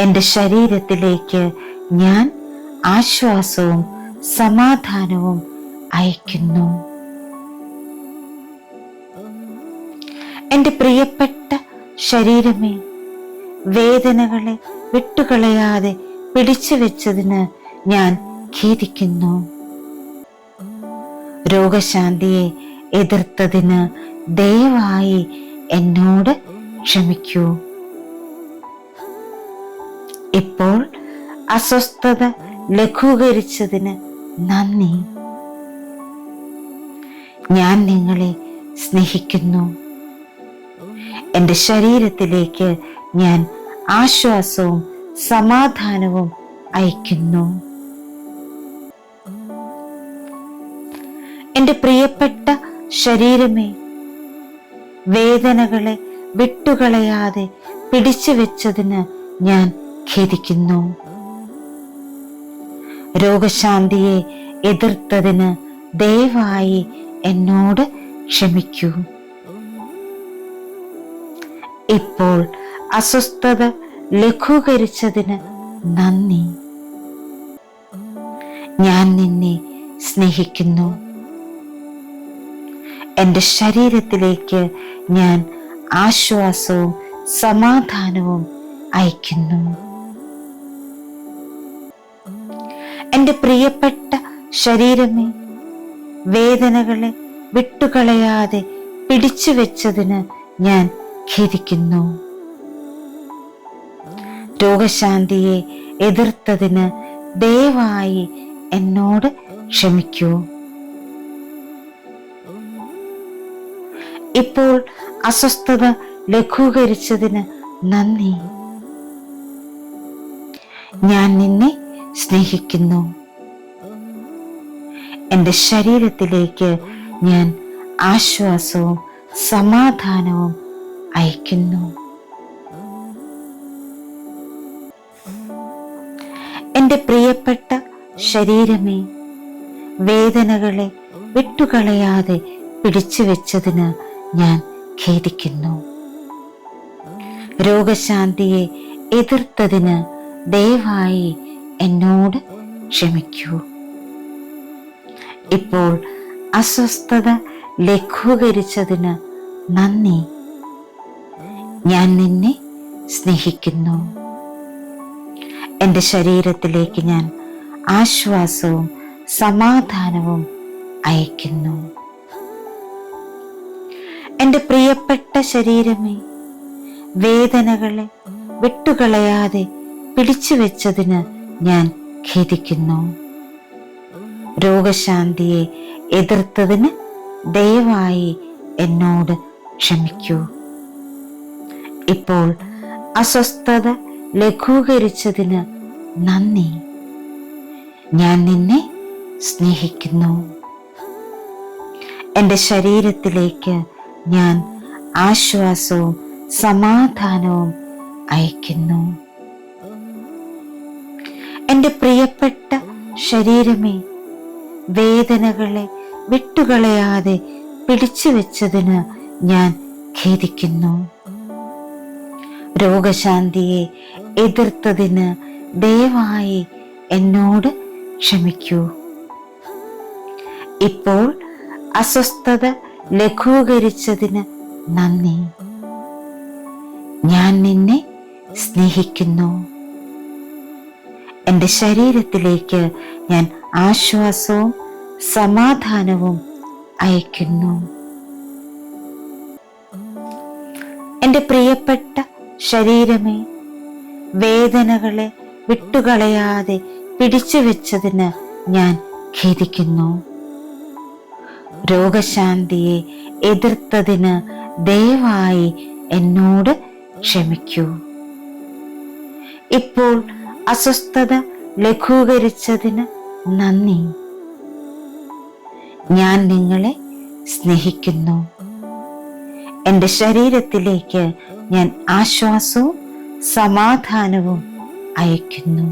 എൻ്റെ ശരീരത്തിലേക്ക് ഞാൻ ആശ്വാസവും സമാധാനവും അയക്കുന്നു. എൻ്റെ പ്രിയപ്പെട്ട ശരീരമേ, വേദനകളെ വിട്ടുകളയാതെ പിടിച്ചു വെച്ചതിന് ഞാൻ ഖേദിക്കുന്നു. രോഗശാന്തിയെ എതിർത്തതിന് ദയവായി എന്നോട് ക്ഷമിക്കൂ. ഇപ്പോൾ അസ്വസ്ഥത ലഘൂകരിച്ചതിന് നന്ദി. ഞാൻ നിങ്ങളെ സ്നേഹിക്കുന്നു. എൻ്റെ ശരീരത്തിലേക്ക് ഞാൻ ആശ്വാസവും സമാധാനവും അയക്കുന്നു. എൻ്റെ പ്രിയപ്പെട്ട ശരീരമേ, വേദനകളെ വിട്ടുകളയാതെ പിടിച്ചു വെച്ചതിന് ഞാൻ ഖേദിക്കുന്നു. രോഗശാന്തിയെ എതിർത്തതിന് ദയവായി എന്നോട് ക്ഷമിക്കൂ. ഇപ്പോൾ അസ്വസ്ഥത ലഘൂകരിച്ചതിന് നന്ദി. ഞാൻ നിന്നെ സ്നേഹിക്കുന്നു. എൻ്റെ ശരീരത്തിലേക്ക് ഞാൻ ആശ്വാസവും സമാധാനവും അയക്കുന്നു. എൻ്റെ പ്രിയപ്പെട്ട ശരീരമേ, വേദനകളെ വിട്ടുകളയാതെ പിടിച്ചു വെച്ചതിന് ഞാൻ ഖേദിക്കുന്നു. രോഗശാന്തിയെ എതിർത്തതിന് ദയവായി എന്നോട് ക്ഷമിക്കൂ. ഇപ്പോൾ അസ്വസ്ഥത ലഘൂകരിച്ചതിന് നന്ദി. ഞാൻ നിന്നെ സ്നേഹിക്കുന്നു. എൻ്റെ ശരീരത്തിലേക്ക് ഞാൻ ആശ്വാസവും സമാധാനവും അയക്കുന്നു. എൻ്റെ പ്രിയപ്പെട്ട ശരീരമേ, വേദനകളെ വിട്ടുകളയാതെ പിടിച്ചു വെച്ചതിന് ഞാൻ ഖേദിക്കുന്നു. രോഗശാന്തിയെ എതിർത്തതിന് ദയവായി എന്നോട് ക്ഷമിക്കൂ. ഇപ്പോൾ അസ്വസ്ഥത ലഘൂകരിച്ചതിന് നന്ദി. ഞാൻ നിന്നെ സ്നേഹിക്കുന്നു. എൻ്റെ ശരീരത്തിലേക്ക് ഞാൻ ആശ്വാസവും സമാധാനവും അയക്കുന്നു. എൻ്റെ പ്രിയപ്പെട്ട ശരീരമേ, വേദനകളെ വിട്ടുകളയാതെ പിടിച്ചു വെച്ചതിന് ഞാൻ ഖേദിക്കുന്നു. രോഗശാന്തിയെ എതിർത്തതിന് ദയവായി എന്നോട് ക്ഷമിക്കൂ. ഇപ്പോൾ അസ്വസ്ഥത ലഘൂകരിച്ചതിന് നന്ദി. ഞാൻ നിന്നെ സ്നേഹിക്കുന്നു. എൻ്റെ ശരീരത്തിലേക്ക് ഞാൻ ആശ്വാസവും സമാധാനവും അയക്കുന്നു. എൻ്റെ പ്രിയപ്പെട്ട ശരീരമേ, വേദനകളെ വിട്ടുകളയാതെ പിടിച്ചു വെച്ചതിന് ഞാൻ ഖേദിക്കുന്നു. രോഗശാന്തിയെ എതിർത്തതിന് ദയവായി എന്നോട് ക്ഷമിക്കൂ. ഇപ്പോൾ അസ്വസ്ഥത ലഘൂകരിച്ചതിന് നന്ദി. ഞാൻ നിന്നെ സ്നേഹിക്കുന്നു. എൻ്റെ ശരീരത്തിലേക്ക് ഞാൻ ആശ്വാസവും സമാധാനവും അയക്കുന്നു. എൻ്റെ പ്രിയപ്പെട്ട ശരീരമേ, വേദനകളെ വിട്ടുകളയാതെ പിടിച്ചു വെച്ചതിന് ഞാൻ ഖേദിക്കുന്നു. രോഗശാന്തിയെ എതിർത്തതിന് ദയവായി എന്നോട് ക്ഷമിക്കൂ. ഇപ്പോൾ അസ്വസ്ഥത ലഘൂകരിച്ചതിന് നന്ദി. ഞാൻ നിങ്ങളെ സ്നേഹിക്കുന്നു. എൻ്റെ ശരീരത്തിലേക്ക് ഞാൻ ആശ്വാസവും സമാധാനവും അയക്കുന്നു.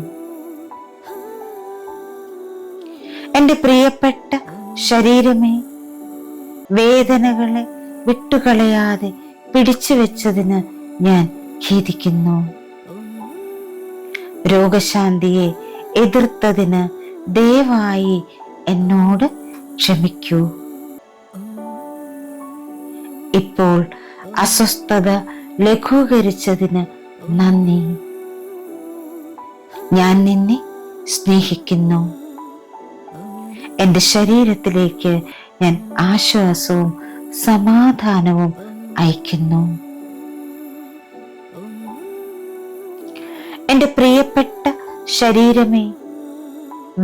എൻ്റെ പ്രിയപ്പെട്ട ശരീരമേ, വേദനകളെ വിട്ടുകളയാതെ പിടിച്ചു വെച്ചതിന് ഞാൻ ഖേദിക്കുന്നു. രോഗശാന്തിയെ എതിർത്തതിന് ദയവായി എന്നോട് ക്ഷമിക്കൂ. ഇപ്പോൾ അസ്വസ്ഥത ലഘൂകരിച്ചതിന് നന്ദി. ഞാൻ നിന്നെ സ്നേഹിക്കുന്നു. എൻ്റെ ശരീരത്തിലേക്ക് ഞാൻ ആശ്വാസവും സമാധാനവും അയക്കുന്നു. എൻ്റെ പ്രിയപ്പെട്ട ശരീരമേ,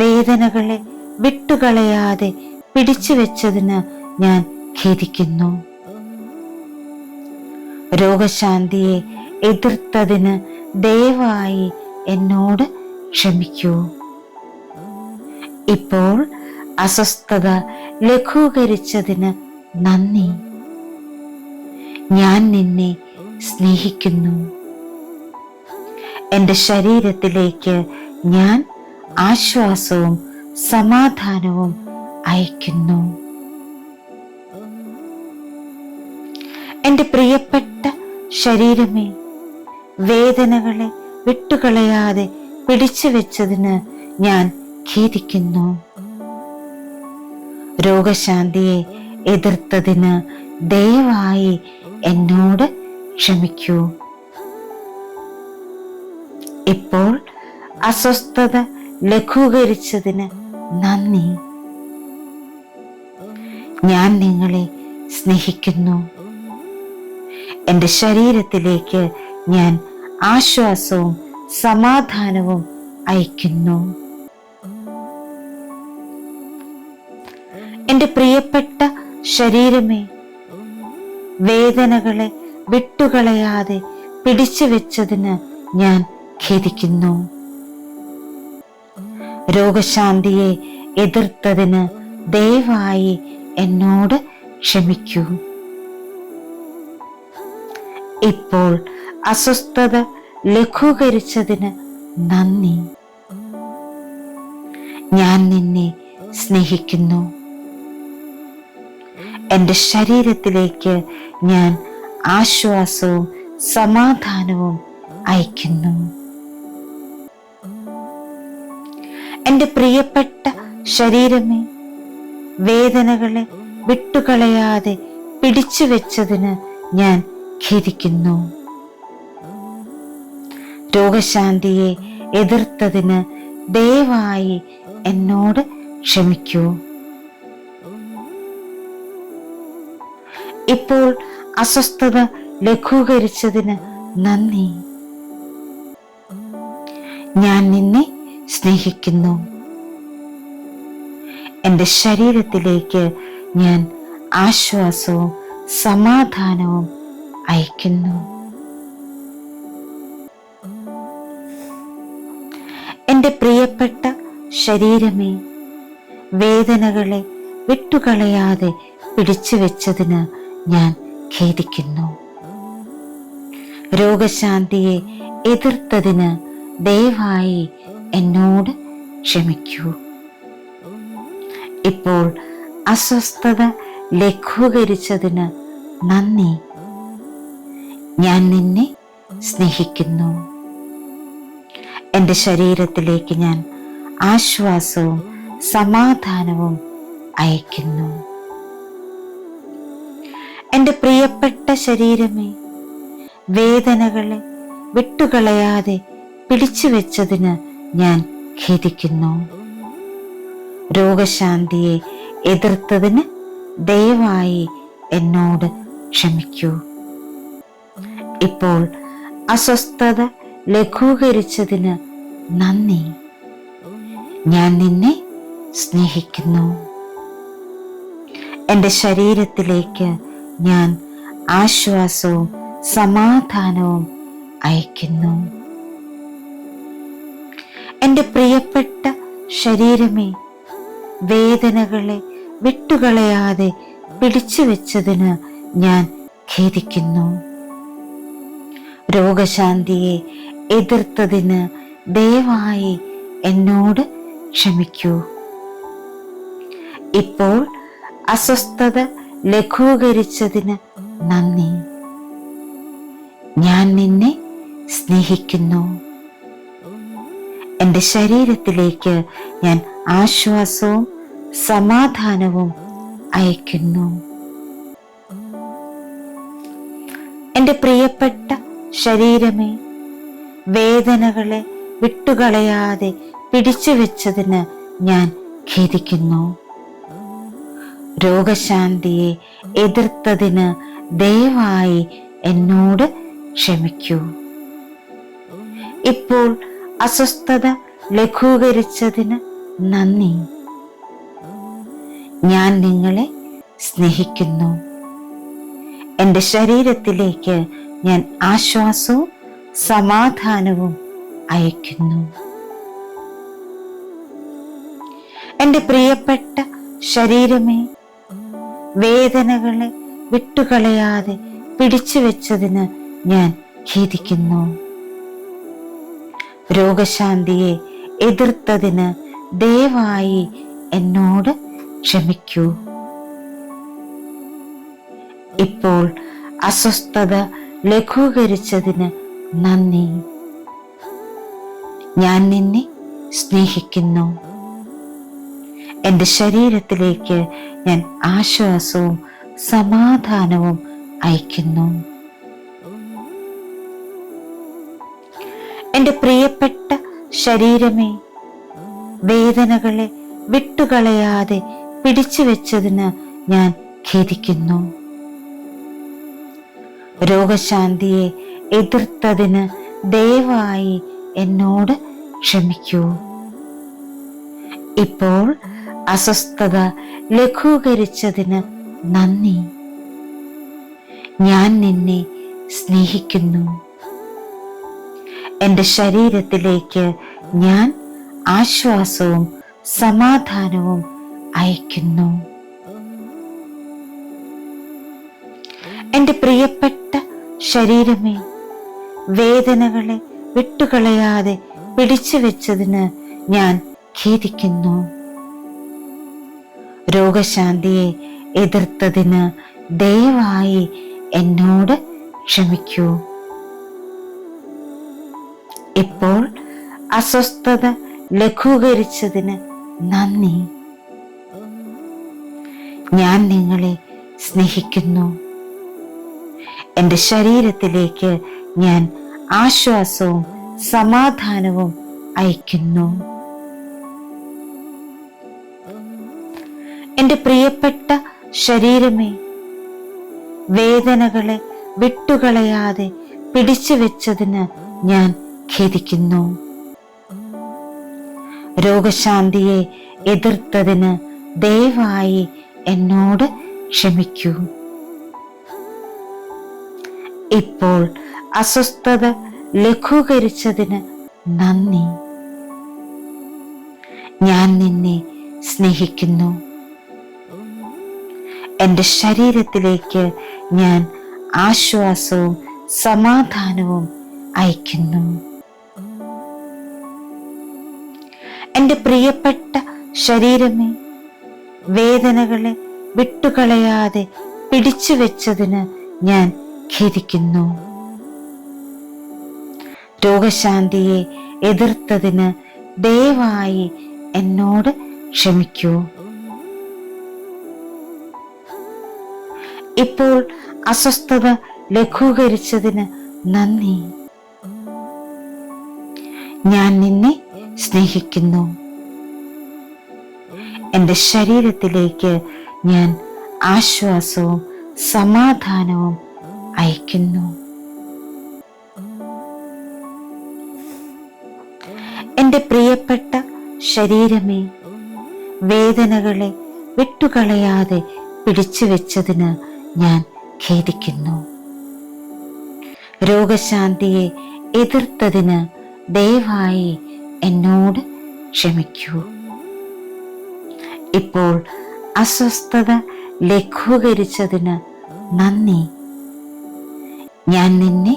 വേദനകളെ വിട്ടുകളയാതെ പിടിച്ചു വെച്ചതിന് ഞാൻ ഖേദിക്കുന്നു. രോഗശാന്തിയെ എതിർത്തതിന് ദയവായി എന്നോട് ക്ഷമിക്കൂ. ഇപ്പോൾ അസ്വസ്ഥത ലഘൂകരിച്ചതിന് നന്ദി. ഞാൻ നിന്നെ സ്നേഹിക്കുന്നു. എൻ്റെ ശരീരത്തിലേക്ക് ഞാൻ ആശ്വാസവും സമാധാനവും അയക്കുന്നു. എൻ്റെ പ്രിയപ്പെട്ട ശരീരമേ, വേദനകളെ വിട്ടുകളയാതെ പിടിച്ചു വെച്ചതിന് ഞാൻ ഖേദിക്കുന്നു. രോഗശാന്തിയെ എതിർത്തതിന് ദയവായി എന്നോട് ക്ഷമിക്കൂ. ഇപ്പോൾ അസ്വസ്ഥത ലഘൂകരിച്ചതിന് നന്ദി. ഞാൻ നിങ്ങളെ സ്നേഹിക്കുന്നു. എൻ്റെ ശരീരത്തിലേക്ക് ഞാൻ ആശ്വാസവും സമാധാനവും അയക്കുന്നു. എൻ്റെ പ്രിയപ്പെട്ട ശരീരമേ, വേദനകളെ വിട്ടുകളയാതെ പിടിച്ചു വെച്ചതിന് ഞാൻ ഖേദിക്കുന്നു. രോഗശാന്തിയെ എതിർത്തതിന് ദയവായി എന്നോട് ക്ഷമിക്കൂ. ഇപ്പോൾ അസ്വസ്ഥത ലഘൂകരിച്ചതിന് നന്ദി. ഞാൻ നിന്നെ സ്നേഹിക്കുന്നു. എൻ്റെ ശരീരത്തിലേക്ക് ഞാൻ ആശ്വാസവും സമാധാനവും അയക്കുന്നു. എൻ്റെ പ്രിയപ്പെട്ട ശരീരമേ, വേദനകളെ വിട്ടുകളയാതെ പിടിച്ചു വെച്ചതിന് ഞാൻ ഖേദിക്കുന്നു. രോഗശാന്തിയെ എതിർത്തതിന് ദയവായി എന്നോട് ക്ഷമിക്കൂ. ഇപ്പോൾ അസ്വസ്ഥത ലഘൂകരിച്ചതിന് നന്ദി. ഞാൻ നിന്നെ സ്നേഹിക്കുന്നു. എൻ്റെ ശരീരത്തിലേക്ക് ഞാൻ ആശ്വാസവും സമാധാനവും അയക്കുന്നു. എൻ്റെ പ്രിയപ്പെട്ട ശരീരമേ, വേദനകളെ വിട്ടുകളയാതെ പിടിച്ചു വെച്ചതിന് ഞാൻ ഖേദിക്കുന്നു. രോഗശാന്തിയെ എതിർത്തതിന് ദയവായി എന്നോട് ക്ഷമിക്കൂ. ഇപ്പോൾ അസ്വസ്ഥത ലഘൂകരിച്ചതിന് നന്ദി. ഞാൻ നിന്നെ സ്നേഹിക്കുന്നു. എൻ്റെ ശരീരത്തിലേക്ക് ഞാൻ ആശ്വാസവും സമാധാനവും അയക്കുന്നു. എൻ്റെ പ്രിയപ്പെട്ട ശരീരമേ, വേദനകളെ വിട്ടുകളയാതെ പിടിച്ചു വെച്ചതിന് ഞാൻ ഖേദിക്കുന്നു. രോഗശാന്തിയെ എതിർത്തതിന് ദയവായി എന്നോട് ക്ഷമിക്കൂ. ഇപ്പോൾ അസ്വസ്ഥത ലഘൂകരിച്ചതിന് നന്ദി. ഞാൻ നിന്നെ സ്നേഹിക്കുന്നു. എൻ്റെ ശരീരത്തിലേക്ക് ഞാൻ ആശ്വാസവും സമാധാനവും അയക്കുന്നു. എൻ്റെ പ്രിയപ്പെട്ട ശരീരമേ, വേദനകളെ വിട്ടുകളയാതെ പിടിച്ചു വെച്ചതിന് ഞാൻ ഖേദിക്കുന്നു. രോഗശാന്തിയെ എതിർത്തതിന് ദയവായി എന്നോട് ക്ഷമിക്കൂ. ഇപ്പോൾ അസ്വസ്ഥത ലഘൂകരിച്ചതിന് നന്ദി. ഞാൻ നിന്നെ സ്നേഹിക്കുന്നു. എൻ്റെ ശരീരത്തിലേക്ക് ഞാൻ ആശ്വാസവും സമാധാനവും അയക്കുന്നു. എൻ്റെ പ്രിയപ്പെട്ട ശരീരമേ, വേദനകളെ വിട്ടുകളയാതെ പിടിച്ചു വെച്ചതിന് ഞാൻ ഖേദിക്കുന്നു. രോഗശാന്തിയെ എതിർത്തതിന് ദയവായി എന്നോട് ക്ഷമിക്കൂ. ഇപ്പോൾ അസ്വസ്ഥത ലഘൂകരിച്ചതിന് നന്ദി. ഞാൻ നിങ്ങളെ സ്നേഹിക്കുന്നു. എൻ്റെ ശരീരത്തിലേക്ക് ഞാൻ ആശ്വാസവും സമാധാനവും അയക്കുന്നു. എൻ്റെ പ്രിയപ്പെട്ട ശരീരമേ, വേദനകളെ വിട്ടുകളയാതെ പിടിച്ചു വെച്ചതിന് ഞാൻ ഖേദിക്കുന്നു. രോഗശാന്തിയെ എതിർത്തതിന് ദയവായി എന്നോട് ക്ഷമിക്കൂ. ഇപ്പോൾ അസ്വസ്ഥത ലഘൂകരിച്ചതിന് നന്ദി. ഞാൻ നിന്നെ സ്നേഹിക്കുന്നു. എൻ്റെ ശരീരത്തിലേക്ക് ഞാൻ ആശ്വാസവും സമാധാനവും അയക്കുന്നു. എൻ്റെ പ്രിയപ്പെട്ട ശരീരമേ, വേദനകളെ വിട്ടുകളയാതെ പിടിച്ചു വെച്ചതിന് ഞാൻ ഖേദിക്കുന്നു. രോഗശാന്തിയെ എതിർത്തതിന് ദയവായി എന്നോട് ക്ഷമിക്കൂ. ഇപ്പോൾ അസ്വസ്ഥത ലഘൂകരിച്ചതിന് നന്ദി. ഞാൻ നിന്നെ സ്നേഹിക്കുന്നു. എൻ്റെ ശരീരത്തിലേക്ക് ഞാൻ ആശ്വാസവും സമാധാനവും അയക്കുന്നു. എൻ്റെ പ്രിയപ്പെട്ട ശരീരമേ, വേദനകളെ വിട്ടുകളയാതെ പിടിച്ചു വെച്ചതിന് ഞാൻ ഖേദിക്കുന്നു. രോഗശാന്തിയെ എതിർത്തതിന് ദയവായി എന്നോട് ക്ഷമിക്കൂ. ഇപ്പോൾ അസ്വസ്ഥത ലഘൂകരിച്ചതിന് നന്ദി. ഞാൻ നിങ്ങളെ സ്നേഹിക്കുന്നു. എൻ്റെ ശരീരത്തിലേക്ക് ഞാൻ ആശ്വാസവും സമാധാനവും അയക്കുന്നു. എൻ്റെ പ്രിയപ്പെട്ട ശരീരമേ, വേദനകളെ വിട്ടുകളയാതെ പിടിച്ചു വെച്ചതിന് ഞാൻ ഖേദിക്കുന്നു. രോഗശാന്തിയെ എതിർത്തതിന് ദയവായി എന്നോട് ക്ഷമിക്കൂ. ഇപ്പോൾ അസ്വസ്ഥത ലഘൂകരിച്ചതിന് നന്ദി. ഞാൻ നിന്നെ സ്നേഹിക്കുന്നു. എൻ്റെ ശരീരത്തിലേക്ക് ഞാൻ ആശ്വാസവും സമാധാനവും അയക്കുന്നു. എൻ്റെ പ്രിയപ്പെട്ട ശരീരമേ, വേദനകളെ വിട്ടുകളയാതെ പിടിച്ചു വെച്ചതിന് ഞാൻ ഖേദിക്കുന്നു. രോഗശാന്തിയെ എതിർത്തതിന് ദയവായി എന്നോട് ക്ഷമിക്കൂ. ഇപ്പോൾ അസ്വസ്ഥത ലഘൂകരിച്ചതിന് നന്ദി. ഞാൻ നിന്നെ സ്നേഹിക്കുന്നു. എൻ്റെ ശരീരത്തിലേക്ക് ഞാൻ ആശ്വാസവും സമാധാനവും അയക്കുന്നു. എൻ്റെ പ്രിയപ്പെട്ട ശരീരമേ, വേദനകളെ വിട്ടുകളയാതെ പിടിച്ചു വെച്ചതിന് ഞാൻ ഖേദിക്കുന്നു. രോഗശാന്തിയെ എതിർത്തതിന് ദയവായി എന്നോട് ക്ഷമിക്കൂ. ഇപ്പോൾ അസ്വസ്ഥത ലഘൂകരിച്ചതിന് നന്ദി. ഞാൻ നിന്നെ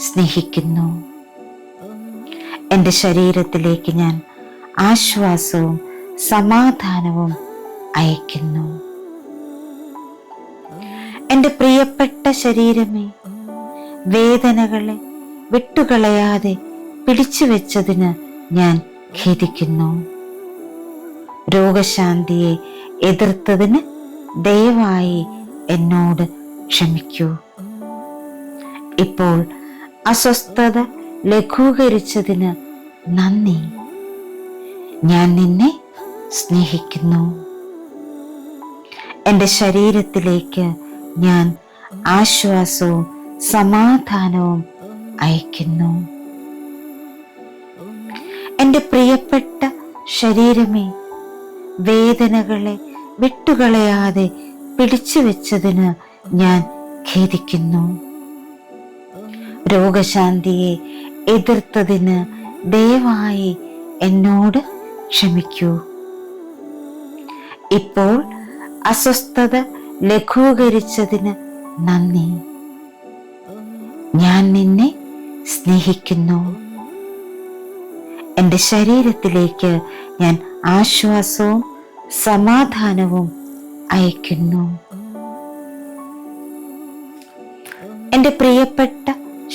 സ്നേഹിക്കുന്നു. എൻ്റെ ശരീരത്തിലേക്ക് ഞാൻ ആശ്വാസവും സമാധാനവും അയക്കുന്നു. എൻ്റെ പ്രിയപ്പെട്ട ശരീരമേ, വേദനകളെ വിട്ടുകളയാതെ പിടിച്ചു വെച്ചതിന് ഞാൻ ഖേദിക്കുന്നു. രോഗശാന്തിയെ എതിർത്തതിന് ദയവായി എന്നോട് ക്ഷമിക്കൂ. ഇപ്പോൾ അസ്വസ്ഥത ലഘൂകരിച്ചതിന് നന്ദി. ഞാൻ നിന്നെ സ്നേഹിക്കുന്നു. എൻ്റെ ശരീരത്തിലേക്ക് ഞാൻ ആശ്വാസവും സമാധാനവും അയക്കുന്നു. എൻ്റെ പ്രിയപ്പെട്ട ശരീരമേ, വേദനകളെ വിട്ടുകളയാതെ പിടിച്ചു വെച്ചതിന് ഞാൻ ഖേദിക്കുന്നു. രോഗശാന്തിയെ എതിർത്തതിന് ദയവായി എന്നോട് ക്ഷമിക്കൂ. ഇപ്പോൾ അസ്വസ്ഥത ലഘൂകരിച്ചതിന് നന്ദി. ഞാൻ നിന്നെ സ്നേഹിക്കുന്നു. എൻ്റെ ശരീരത്തിലേക്ക് ഞാൻ ആശ്വാസവും സമാധാനവും അയക്കുന്നു. എൻ്റെ പ്രിയപ്പെട്ട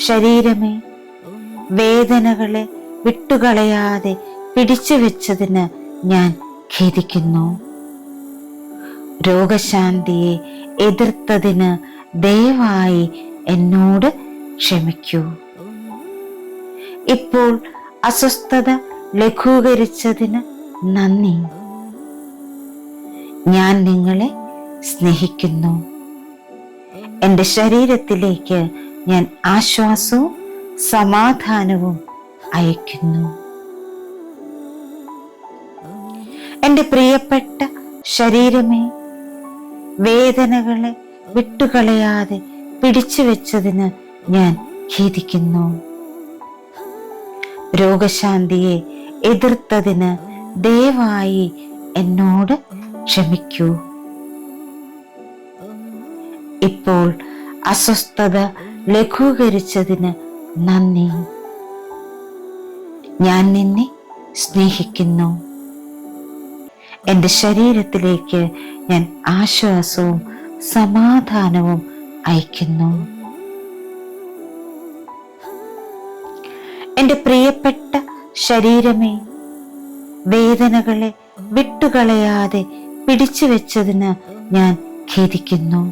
ശരീരമേ, വേദനകളെ വിട്ടുകളയാതെ പിടിച്ചു വെച്ചതിന് ഞാൻ ഖേദിക്കുന്നു. രോഗശാന്തിയെ എതിർത്തതിന് ദയവായി എന്നോട് ക്ഷമിക്കൂ. ഇപ്പോൾ അസ്വസ്ഥത ലഘൂകരിച്ചതിന് നന്ദി. ഞാൻ നിങ്ങളെ സ്നേഹിക്കുന്നു. എൻ്റെ ശരീരത്തിലേക്ക് ഞാൻ ആശ്വാസവും സമാധാനവും അയക്കുന്നു. എൻ്റെ പ്രിയപ്പെട്ട ശരീരമേ, വേദനകളെ വിട്ടുകളയാതെ പിടിച്ചു വെച്ചതിന് ഞാൻ ഖേദിക്കുന്നു. രോഗശാന്തിയെ എതിർത്തതിന് ദയവായി എന്നോട് ക്ഷമിക്കൂ. ഇപ്പോൾ അസ്വസ്ഥത ലഘൂകരിച്ചതിന് നന്ദി. ഞാൻ നിന്നെ സ്നേഹിക്കുന്നു. എൻ്റെ ശരീരത്തിലേക്ക് ഞാൻ ആശ്വാസവും സമാധാനവും അയക്കുന്നു. എൻ്റെ പ്രിയപ്പെട്ട ശരീരമേ, വേദനകളെ വിട്ടുകളയാതെ പിടിച്ചു വെച്ചതിന് ഞാൻ ഖേദിക്കുന്നു.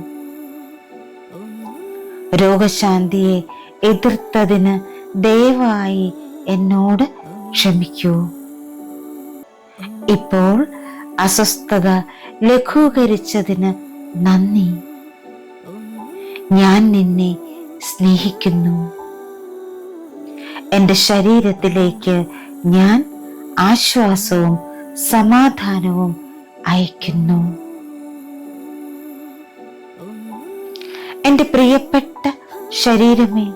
രോഗശാന്തിയെ എതിർത്തതിന് ദയവായി എന്നോട് ക്ഷമിക്കൂ. ഇപ്പോൾ അസ്വസ്ഥത ലഘൂകരിച്ചതിന് നന്ദി. ഞാൻ നിന്നെ സ്നേഹിക്കുന്നു. എൻ്റെ ശരീരത്തിലേക്ക് ഞാൻ ആശ്വാസവും സമാധാനവും അയക്കുന്നു. എൻ്റെ പ്രിയപ്പെട്ട ശരീരമേ,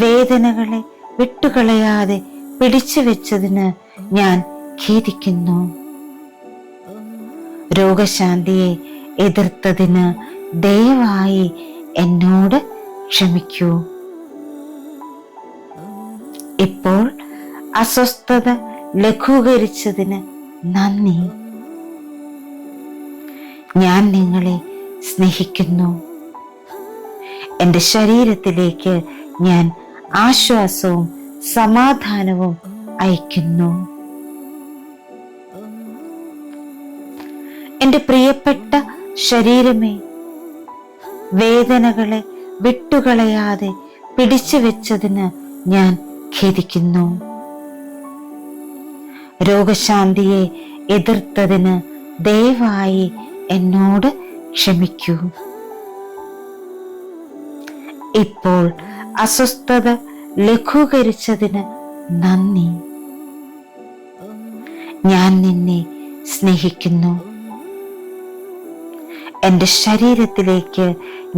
വേദനകളെ വിട്ടുകളയാതെ പിടിച്ചു വെച്ചതിന് ഞാൻ ഖേദിക്കുന്നു. രോഗശാന്തിയെ എതിർത്തതിന് ദയവായി എന്നോട് ക്ഷമിക്കൂ. ഇപ്പോൾ അസ്വസ്ഥത ലഘൂകരിച്ചതിന് നന്ദി. ഞാൻ നിങ്ങളെ സ്നേഹിക്കുന്നു. എൻ്റെ ശരീരത്തിലേക്ക് ഞാൻ ആശ്വാസവും സമാധാനവും അയക്കുന്നു. എൻ്റെ പ്രിയപ്പെട്ട ശരീരമേ, വേദനകളെ വിട്ടുകളയാതെ പിടിച്ചു വെച്ചതിന് ഞാൻ ഖേദിക്കുന്നു. രോഗശാന്തിയെ എതിർത്തതിന് ദയവായി എന്നോട് ക്ഷമിക്കൂ. ഇപ്പോൾ അസ്വസ്ഥത ലഘൂകരിച്ചതിന് നന്ദി. ഞാൻ നിന്നെ സ്നേഹിക്കുന്നു. എൻ്റെ ശരീരത്തിലേക്ക്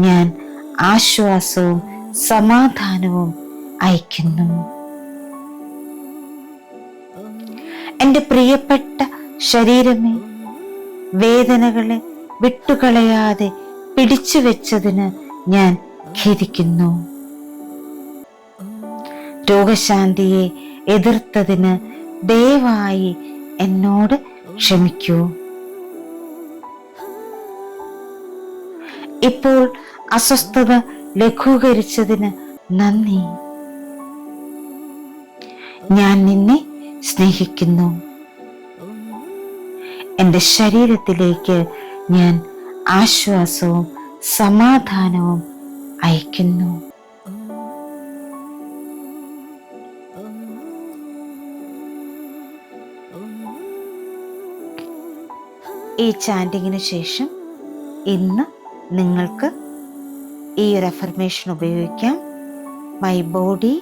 ഞാൻ ആശ്വാസവും സമാധാനവും അയക്കുന്നു. എൻ്റെ പ്രിയപ്പെട്ട ശരീരമേ, വേദനകളെ വിട്ടുകളയാതെ പിടിച്ചു വെച്ചതിന് ഞാൻ ഖേദിക്കുന്നു. രോഗശാന്തിയെ എതിർത്തതിന് ദയവായി എന്നോട് ക്ഷമിക്കൂ. ഇപ്പോൾ അസ്വസ്ഥത ലഘൂകരിച്ചതിന് നന്ദി. ഞാൻ നിന്നെ സ്നേഹിക്കുന്നു. എൻ്റെ ശരീരത്തിലേക്ക് ഞാൻ ആശ്വാസവും സമാധാനവും അയക്കുന്നു. ഈ ചാൻഡിങ്ങിന് ശേഷം ഇന്ന് നിങ്ങൾക്ക് ഈ ഒരു അഫർമേഷൻ ഉപയോഗിക്കാം. My body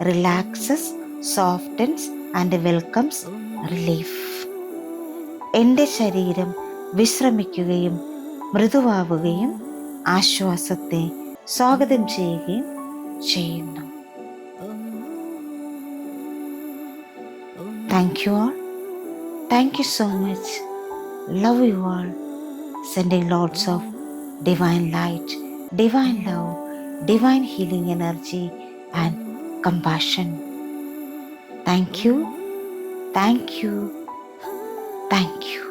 relaxes, softens and welcomes relief. എൻ്റെ ശരീരം വിശ്രമിക്കുകയും മൃദുവാവുകയും ആശ്വാസത്തെ സ്വാഗതം ചെയ്യുകയും ചെയ്യുന്നു. Thank you all. Thank you so much. Love you all. Sending lots of divine light, divine love, divine healing energy and compassion. Thank you. Thank you. Thank you.